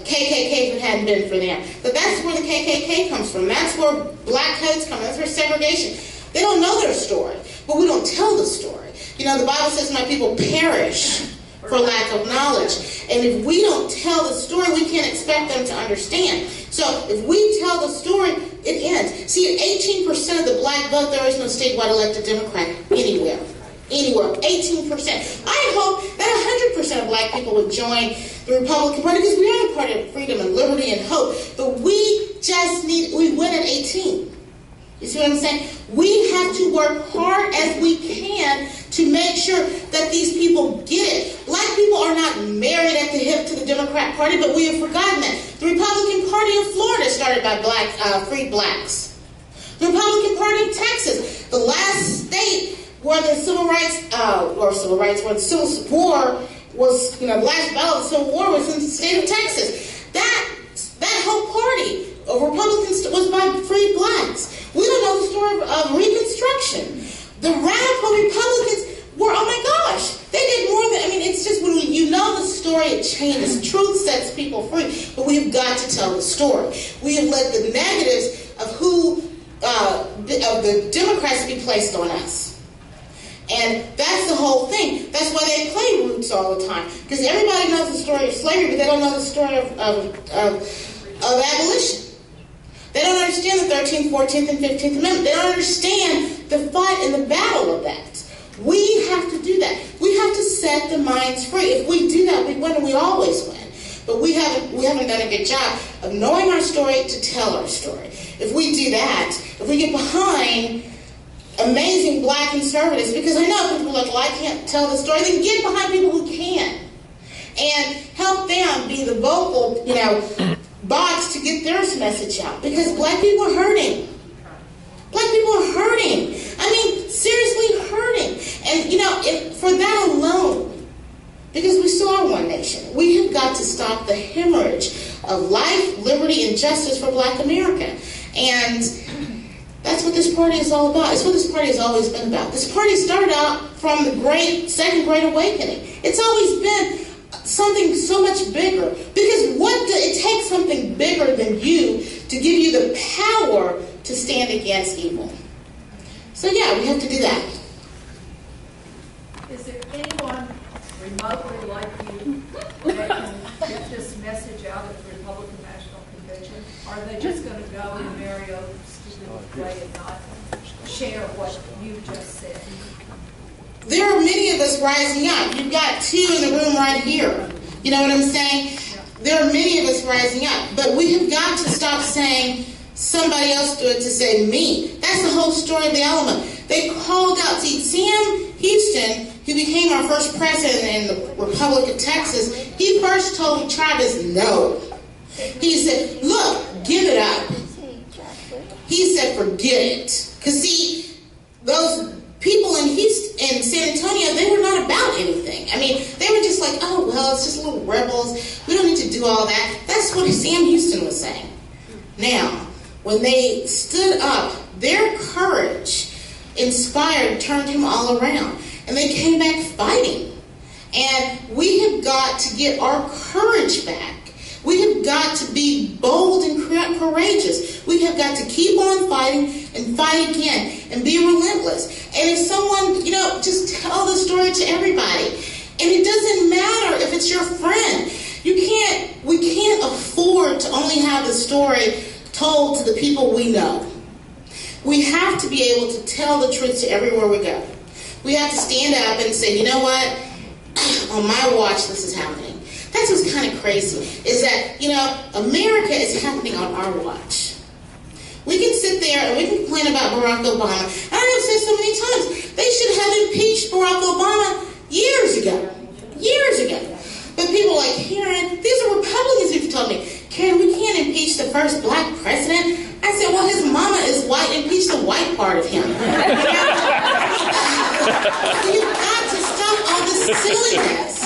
KKK if it hadn't been for them. But that's where the KKK comes from. That's where black codes come from. That's where segregation. They don't know their story, but we don't tell the story. You know, the Bible says my people perish for lack of knowledge. And if we don't tell the story, we can't expect them to understand. So if we tell the story, it ends. See, 18% of the black vote, there is no statewide elected Democrat anywhere. Anywhere. 18%. I hope that 100% of black people would join the Republican Party, because we are the party of freedom and liberty and hope, but we win at 18. You see what I'm saying? We have to work hard as we can to make sure that these people get it. Black people are not married at the hip to the Democrat Party, but we have forgotten that. The Republican Party of Florida started by freed blacks. The Republican Party of Texas, the last state where the where the Civil War was, the last battle of the Civil War was in the state of Texas. That whole party of Republicans was by freed blacks. We don't know the story of Reconstruction. The radical Republicans were, oh my gosh, they did more than, it's just when you know the story, it changes. Truth sets people free, but we've got to tell the story. We have let the negatives of the Democrats be placed on us. And that's the whole thing. That's why they play roots all the time. Because everybody knows the story of slavery, but they don't know the story of abolition. They don't understand the 13th, 14th, and 15th Amendment. They don't understand the fight and the battle of that. We have to do that. We have to set the minds free. If we do that, we win, and we always win. But we haven't done a good job of knowing our story to tell our story. If we do that, if we get behind amazing black conservatives, because I know people are like, well, I can't tell the story, then get behind people who can. And help them be the vocal, box to get their message out, because black people are hurting. Black people are hurting. Seriously hurting. And for that alone, because we still are one nation, we have got to stop the hemorrhage of life, liberty, and justice for black America. And that's what this party is all about. It's what this party has always been about. This party started out from the Second Great Awakening. It's always been something so much bigger, because it takes something bigger than you to give you the power to stand against evil. So yeah, we have to do that. Is there anyone remotely like you that can get this message out at the Republican National Convention? Are they just going to go in Mario's stupid way and not share what you just said? There are many of us rising up. You've got two in the room right here. You know what I'm saying? There are many of us rising up. But we have got to stop saying somebody else do it to say me. That's the whole story of the Alamo. They called out. See, Sam Houston, who became our first president in the Republic of Texas, he first told Travis no. He said, look, give it up. He said, forget it. Because see, those people in Houston, in San Antonio, they were not about anything. They were just like, oh, well, it's just little rebels. We don't need to do all that. That's what Sam Houston was saying. Now, when they stood up, their courage turned him all around. And they came back fighting. And we have got to get our courage back. We have got to be bold and courageous. We have got to keep on fighting and fight again and be relentless. And if someone, just tell the story to everybody. And it doesn't matter if it's your friend. We can't afford to only have the story told to the people we know. We have to be able to tell the truth to everywhere we go. We have to stand up and say, you know what? On my watch, this is happening. That's what's kind of crazy, is that, America is happening on our watch. We can sit there and we can complain about Barack Obama. And I have said so many times, they should have impeached Barack Obama years ago. Years ago. But people are like, Karen, these are Republicans who've told me, Karen, we can't impeach the first black president. I said, well, his mama is white. Impeach the white part of him. You've got to stop all this silliness.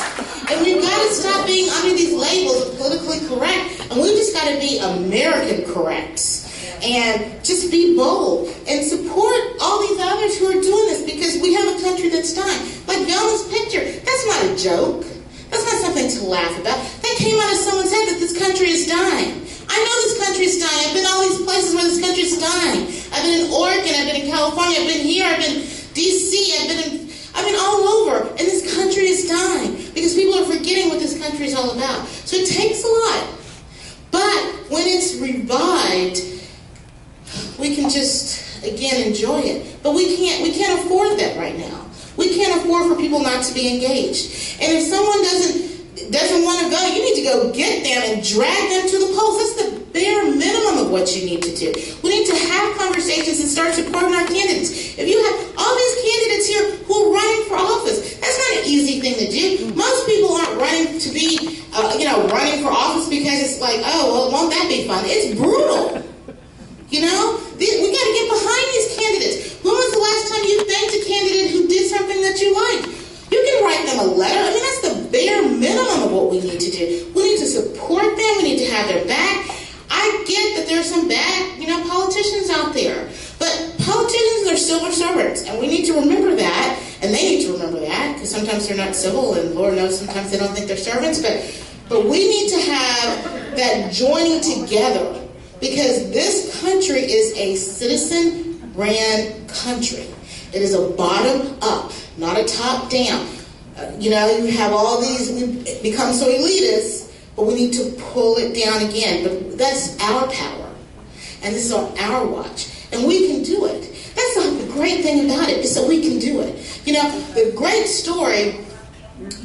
And we've got to stop being under these labels of politically correct. And we've just got to be American corrects. And just be bold. And support all these others who are doing this, because we have a country that's dying. Like Velma's picture. That's not a joke. That's not something to laugh about. That came out of someone's head that this country is dying. I know this country is dying. I've been all these places where this country is dying. I've been in Oregon. I've been in California. I've been here. I've been D.C. I've been all over. And this country is dying because people are forgetting what this country is all about. So it takes a lot. But when it's revived, we can just, again, enjoy it. But we can't afford that right now. We can't afford for people not to be engaged. And if someone doesn't want to go, you need to go get them and drag them to the polls. That's the bare minimum of what you need to do. We need to have conversations and start supporting our candidates. If you have all these candidates here who are running for office, that's not an easy thing to do. Most people aren't running to be, running for office because it's like, oh, well, won't that be fun? It's brutal. We got to get behind these candidates. When was the last time you thanked a candidate who did something that you liked? You can write them a letter. I mean, that's the bare minimum of what we need to do. We need to support them. We need to have their back. I get that there's some bad, politicians out there. But politicians are civil servants, and we need to remember that, and they need to remember that, because sometimes they're not civil, and Lord knows sometimes they don't think they're servants, but we need to have that joining together, because this country is a citizen-ran country. It is a bottom-up, not a top-down. You have all these, we become so elitist, but we need to pull it down again. But that's our power, and this is on our watch, and we can do it. That's the great thing about it, is that we can do it. The great story,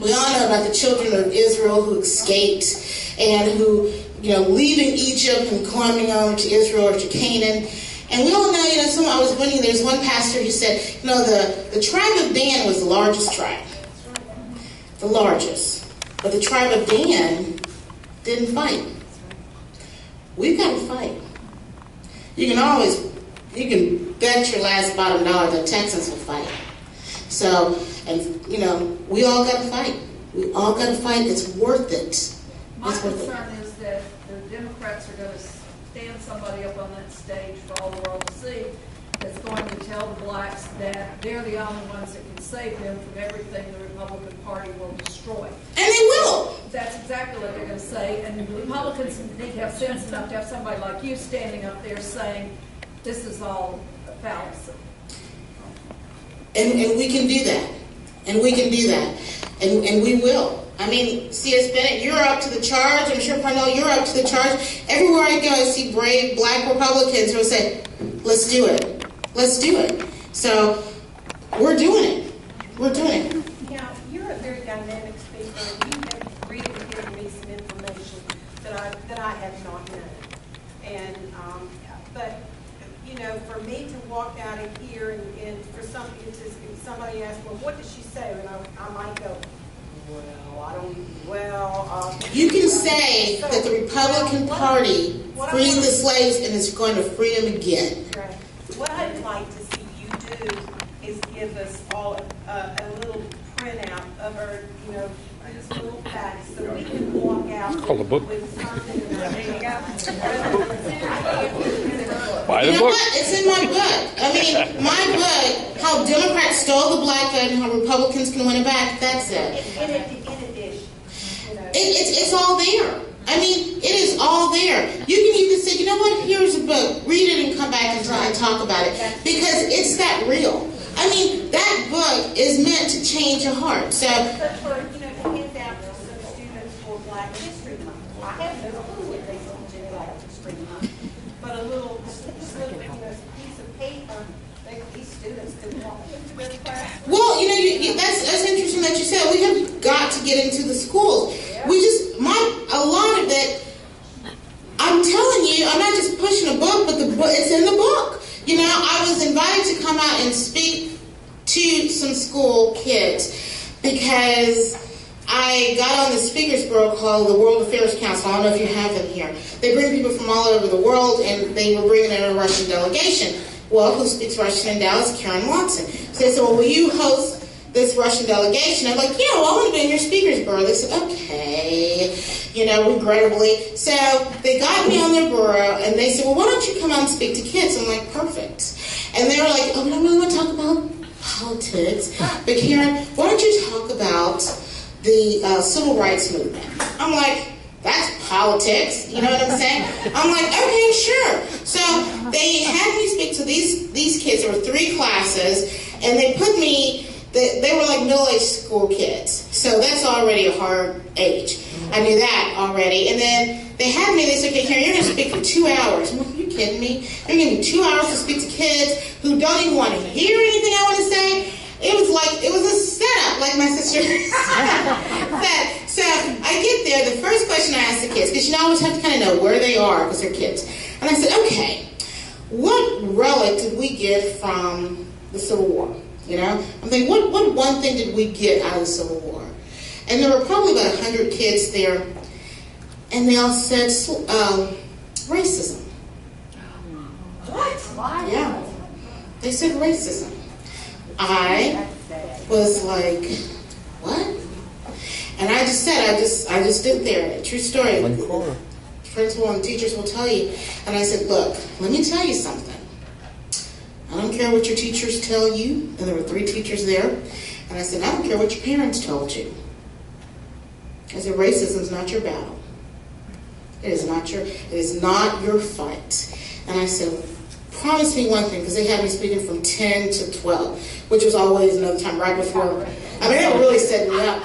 we all know about the children of Israel who escaped and who, leaving Egypt and climbing over to Israel or to Canaan. And we all know, I was reading, there's one pastor who said, the tribe of Dan was the largest tribe. The largest. But the tribe of Dan didn't fight. We've got to fight. You can bet your last bottom dollar that Texans will fight. So, we all got to fight. We all got to fight. It's worth it. My concern is that the Democrats are going to stand somebody up on that stage for all the world to see that's going to tell the blacks that they're the only ones that can save them from everything the Republican Party will destroy. And they will. That's exactly what they're going to say. And the Republicans need to have sense enough to have somebody like you standing up there saying, this is all a fallacy. And we can do that. And we can do that. And we will. I mean, C.S. Bennett, you're up to the charge. I'm sure Parnell, you're up to the charge. Everywhere I go, I see brave black Republicans who will say, let's do it. Let's do it. So we're doing it. We're doing it. Now, you're a very dynamic speaker. You have really given me some information that I have not known. And but for me to walk out of here and for somebody if somebody asks, well, what did she say? And I might go, well, I don't. You can say that the Republican Party freed the slaves and is going to free them again. Right. What I'd like to see you do is give us all a little printout of our, this little pack so we can walk out with something in our Buy the You know book. what? It's in my book. I mean, my book, How Democrats Stole the Black Vote and How Republicans Can Win It Back, that's it. In addition, It's all there. I mean, it is all there. You can even say, you know what, here's a book. Read it and come back and talk about it. Because it's that real. I mean, that book is meant to change your heart. So, But for, to hand out to some students for Black History Month. I have no clue what they teach in Black History Month. But a little piece of paper, these students could walk into their class. well, that's interesting that you said. We have got to get into the schools. A lot of it, I'm telling you, I'm not just pushing a book, but it's in the book. I was invited to come out and speak to some school kids because I got on the Speakers Bureau called the World Affairs Council. I don't know if you have them here. They bring people from all over the world, and they were bringing in a Russian delegation. Well, who speaks Russian in Dallas? Karen Watson. So they said, well, will you host this Russian delegation? I'm like, yeah, well, I want to be in your Speakers Bureau. They said, okay, regrettably. So they got me on their bureau, and they said, well, why don't you come out and speak to kids? I'm like, perfect. And they were like, oh, we don't really want to talk about politics. But Karen, why don't you talk about the civil rights movement? I'm like, that's politics. You know what I'm saying? I'm like, okay, sure. So they had me speak to these kids. There were 3 classes, and they put me, they were like middle-aged school kids. So that's already a hard age. I knew that already. And then they had me, they said, okay, Karen, you're going to speak for 2 hours. I'm like, are you kidding me? They're giving me 2 hours to speak to kids who don't even want to hear anything I want to say. It was a setup. like my sister said. So I get there, the first question I ask the kids, because I always have to kind of know where they are because they're kids. And I said, okay, what relic did we get from the Civil War? I'm thinking, what one thing did we get out of the Civil War? And there were probably about 100 kids there, and they all said racism. What? Yeah. They said racism. I was like, what? And I just said, I just stood there. True story. Principal and teachers will tell you. And I said, look, let me tell you something. I don't care what your teachers tell you. And there were 3 teachers there. And I said, I don't care what your parents told you. I said, racism is not your battle. It is not your fight. And I said, promise me one thing, because they had me speaking from 10 to 12, which was always another time right before. I mean, it really set me up.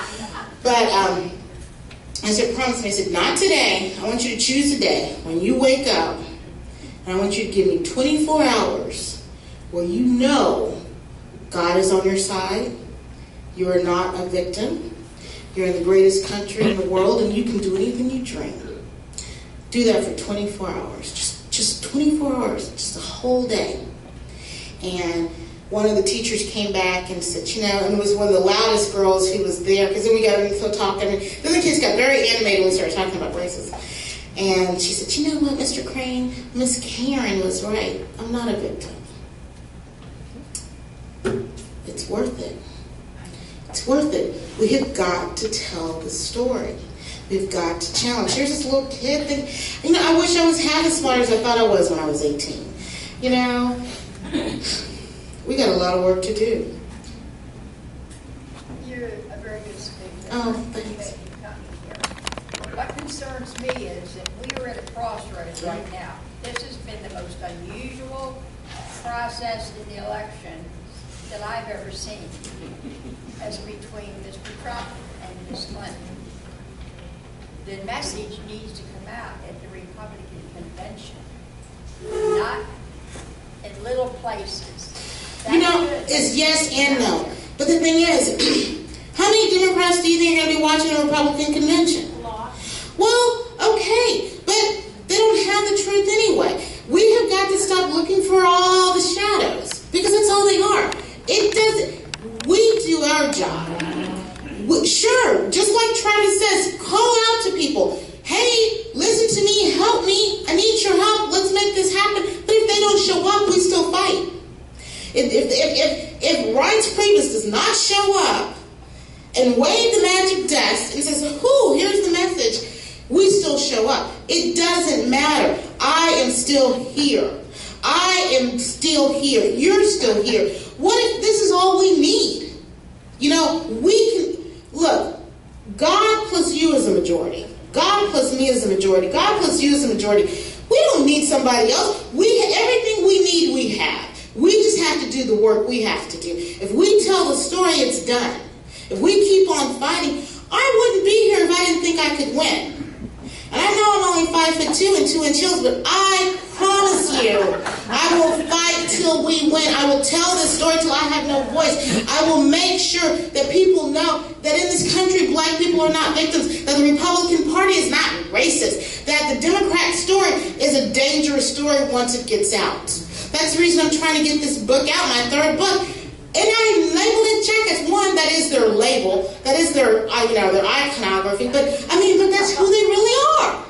But I said, promise me. I said, not today. I want you to choose a day when you wake up, and I want you to give me 24 hours where you know God is on your side. You are not a victim. You're in the greatest country in the world, and you can do anything you dream. Do that for 24 hours. Just 24 hours, just a whole day. And one of the teachers came back and said, and it was one of the loudest girls who was there, because then we got into talking, and then the kids got very animated when we started talking about racism. And she said, you know what, Mr. Crane, Miss Karen was right. I'm not a victim. It's worth it. It's worth it. We have got to tell the story. We've got to challenge. Here's this little kid that, I wish I was half as smart as I thought I was when I was 18. We got a lot of work to do. You're a very good speaker. Oh, thanks. What concerns me is that we are at a crossroads right now. This has been the most unusual process in the election that I've ever seen, as between Mr. Trump and Ms. Clinton. The message needs to come out at the Republican convention, not in little places. It's yes and no. But the thing is, how many Democrats do you think are going to be watching a Republican convention? A lot. Well, okay, but they don't have the truth anyway. We have got to stop looking for all the shadows, because that's all they are. It doesn't. We do our job. Sure, just like Travis says, call out to people. Hey, listen to me, help me. I need your help. Let's make this happen. But if they don't show up, we still fight. If Reince Priebus does not show up and wave the magic dust and says, here's the message, we still show up. It doesn't matter. I am still here. I am still here. You're still here. What if this is all we need? We can, look, God plus you is a majority. God plus me is a majority. God plus you is a majority. We don't need somebody else. Everything we need, we have. We just have to do the work we have to do. If we tell the story, it's done. If we keep on fighting, I wouldn't be here if I didn't think I could win. And I know I'm only 5'2" and 2 inch heels, but I promise you, I will fight till we win. I will tell this story till I have no voice. I will make sure that people know that in this country, black people are not victims, that the Republican Party is not racist, that the Democrat story is a dangerous story once it gets out. That's the reason I'm trying to get this book out, my 3rd book. And I labeled it Jackets. One, that is their label. That is their iconography. But that's who they really are.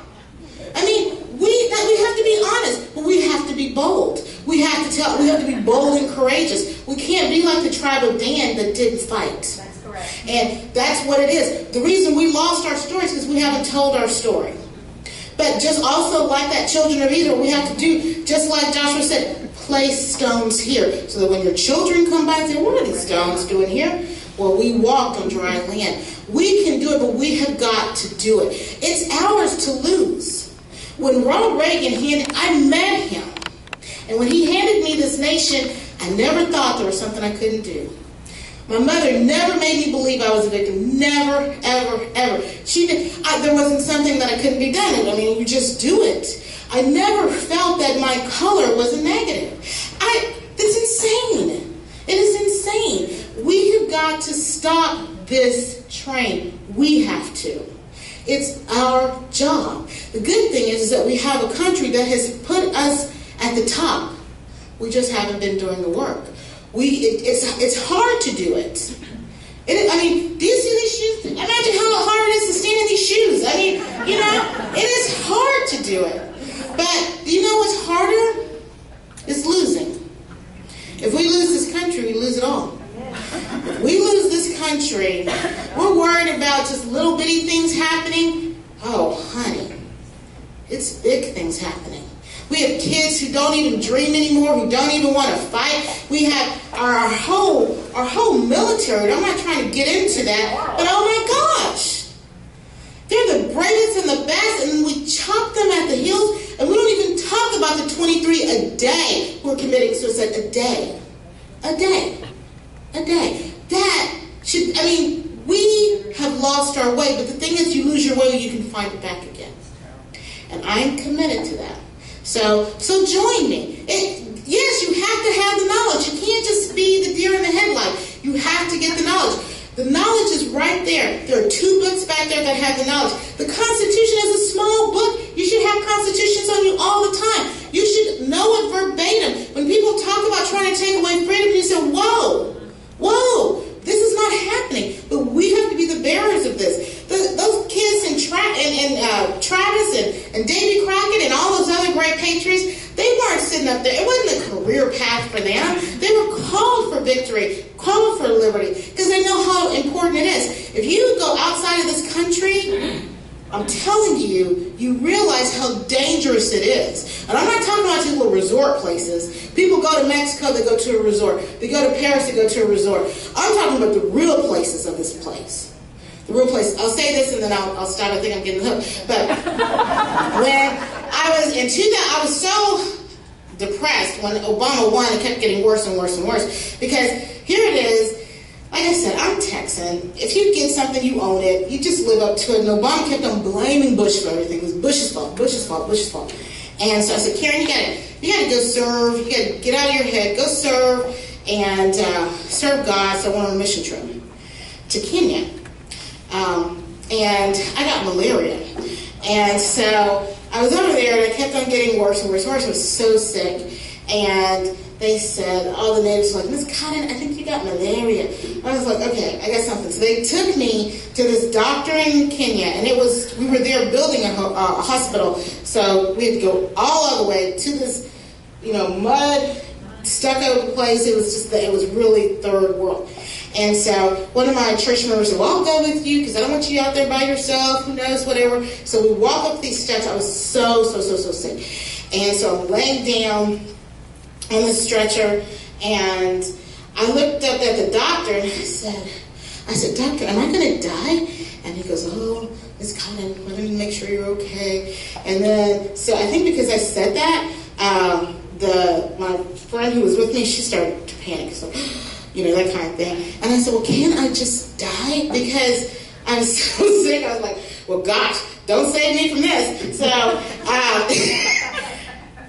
We have to be honest, but we have to be bold. We have to be bold and courageous. We can't be like the tribe of Dan that didn't fight. That's correct. And that's what it is. The reason we lost our stories is because we haven't told our story. But just also like that children of Israel, we have to do, just like Joshua said, place stones here. So that when your children come by and say, what are these stones doing here? Well, we walked on dry land. We can do it, but we have got to do it. It's ours to lose. When Ronald Reagan I met him. And when he handed me this nation, I never thought there was something I couldn't do. My mother never made me believe I was a victim. Never, ever, ever. There wasn't something that I couldn't be done. You just do it. I never felt that my color was a negative. It's insane. It is insane. We have got to stop this train. We have to. It's our job. The good thing is that we have a country that has put us at the top. We just haven't been doing the work. It's hard to do it. Do you see these shoes? Imagine how hard it is to stand in these shoes. It is hard to do it. But do you know what's harder? It's losing. If we lose this country, we lose it all. If we lose this country, we're worried about just little bitty things happening. Oh, honey, it's big things happening. We have kids who don't even dream anymore, who don't even want to fight. We have our whole military. I'm not trying to get into that, but oh my gosh. They're the bravest and the best, and we chop them at the heels, and we don't even talk about the 23 a day who are committing suicide a day. A day. That should, we have lost our way, but the thing is, you lose your way, you can find it back again. And I'm committed to that. So join me. Yes, you have to have the knowledge. You can't just be the deer in the headlight. You have to get the knowledge. The knowledge is right there. There are 2 books back there that have the knowledge. The Constitution is a small book. You should have constitutions on you all the time. You should know it verbatim. When people talk about trying to take away freedom, you say, whoa, this is not happening. But we have to be the bearers of this. Those kids in Travis and Davy Crockett and all those other great patriots, they weren't sitting up there. It wasn't a career path for them. They were called for victory, called for liberty, because they know how important it is. If you go outside of this country, I'm telling you, you realize how dangerous it is. And I'm not talking about these little resort places. People go to Mexico, they go to a resort. They go to Paris, they go to a resort. I'm talking about the real places of this place. The real place. I'll say this and then I'll stop. I think I'm getting hooked. But when I was in 2000, I was so depressed when Obama won. It kept getting worse and worse and worse. because here it is. Like I said, I'm Texan. If you get something, you own it. You just live up to it. And Obama kept on blaming Bush for everything. It was Bush's fault, Bush's fault, Bush's fault. And so I said, Karen, you gotta go serve. You gotta get out of your head, go serve, and serve God. So I went on a mission trip to Kenya. And I got malaria. And so I was over there, and I kept on getting worse and worse and worse. I was so sick. And they said, all the natives were like, Miss Cotton, I think you got malaria. I was like, okay, I got something. So they took me to this doctor in Kenya, and we were there building a hospital. So we had to go all the way to this, mud, stucco place. It was really third world. And so one of my church members said, well, I'll go with you because I don't want you out there by yourself, who knows, whatever. So we walk up these steps. I was so sick. And so I'm laying down on the stretcher, and I looked up at the doctor, and I said, Doctor, am I going to die? And he goes, oh, Miss Cotton, let me make sure you're okay. And then, so I think because I said that, my friend who was with me, she started to panic, so, that kind of thing. And I said, well, can I just die? Because I was so sick. I was like, well, gosh, don't save me from this. So,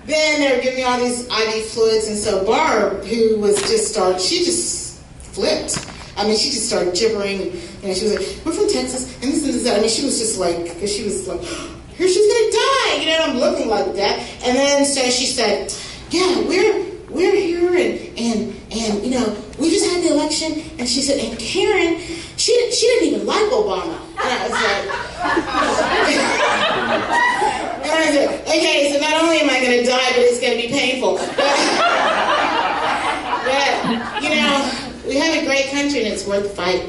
then they were giving me all these IV fluids, and so Barb, who was she just flipped. She just started gibbering, and she was like, we're from Texas, and this and this. She was just like, because she was like, here she's going to die, and I'm looking like that. And then so she said, yeah, we're here, and we just had the election, and she said, and Karen, she didn't even like Obama. And I was like, and I said, okay, so not only am I going to die, but it's going to be painful. But we have a great country, and it's worth the fight.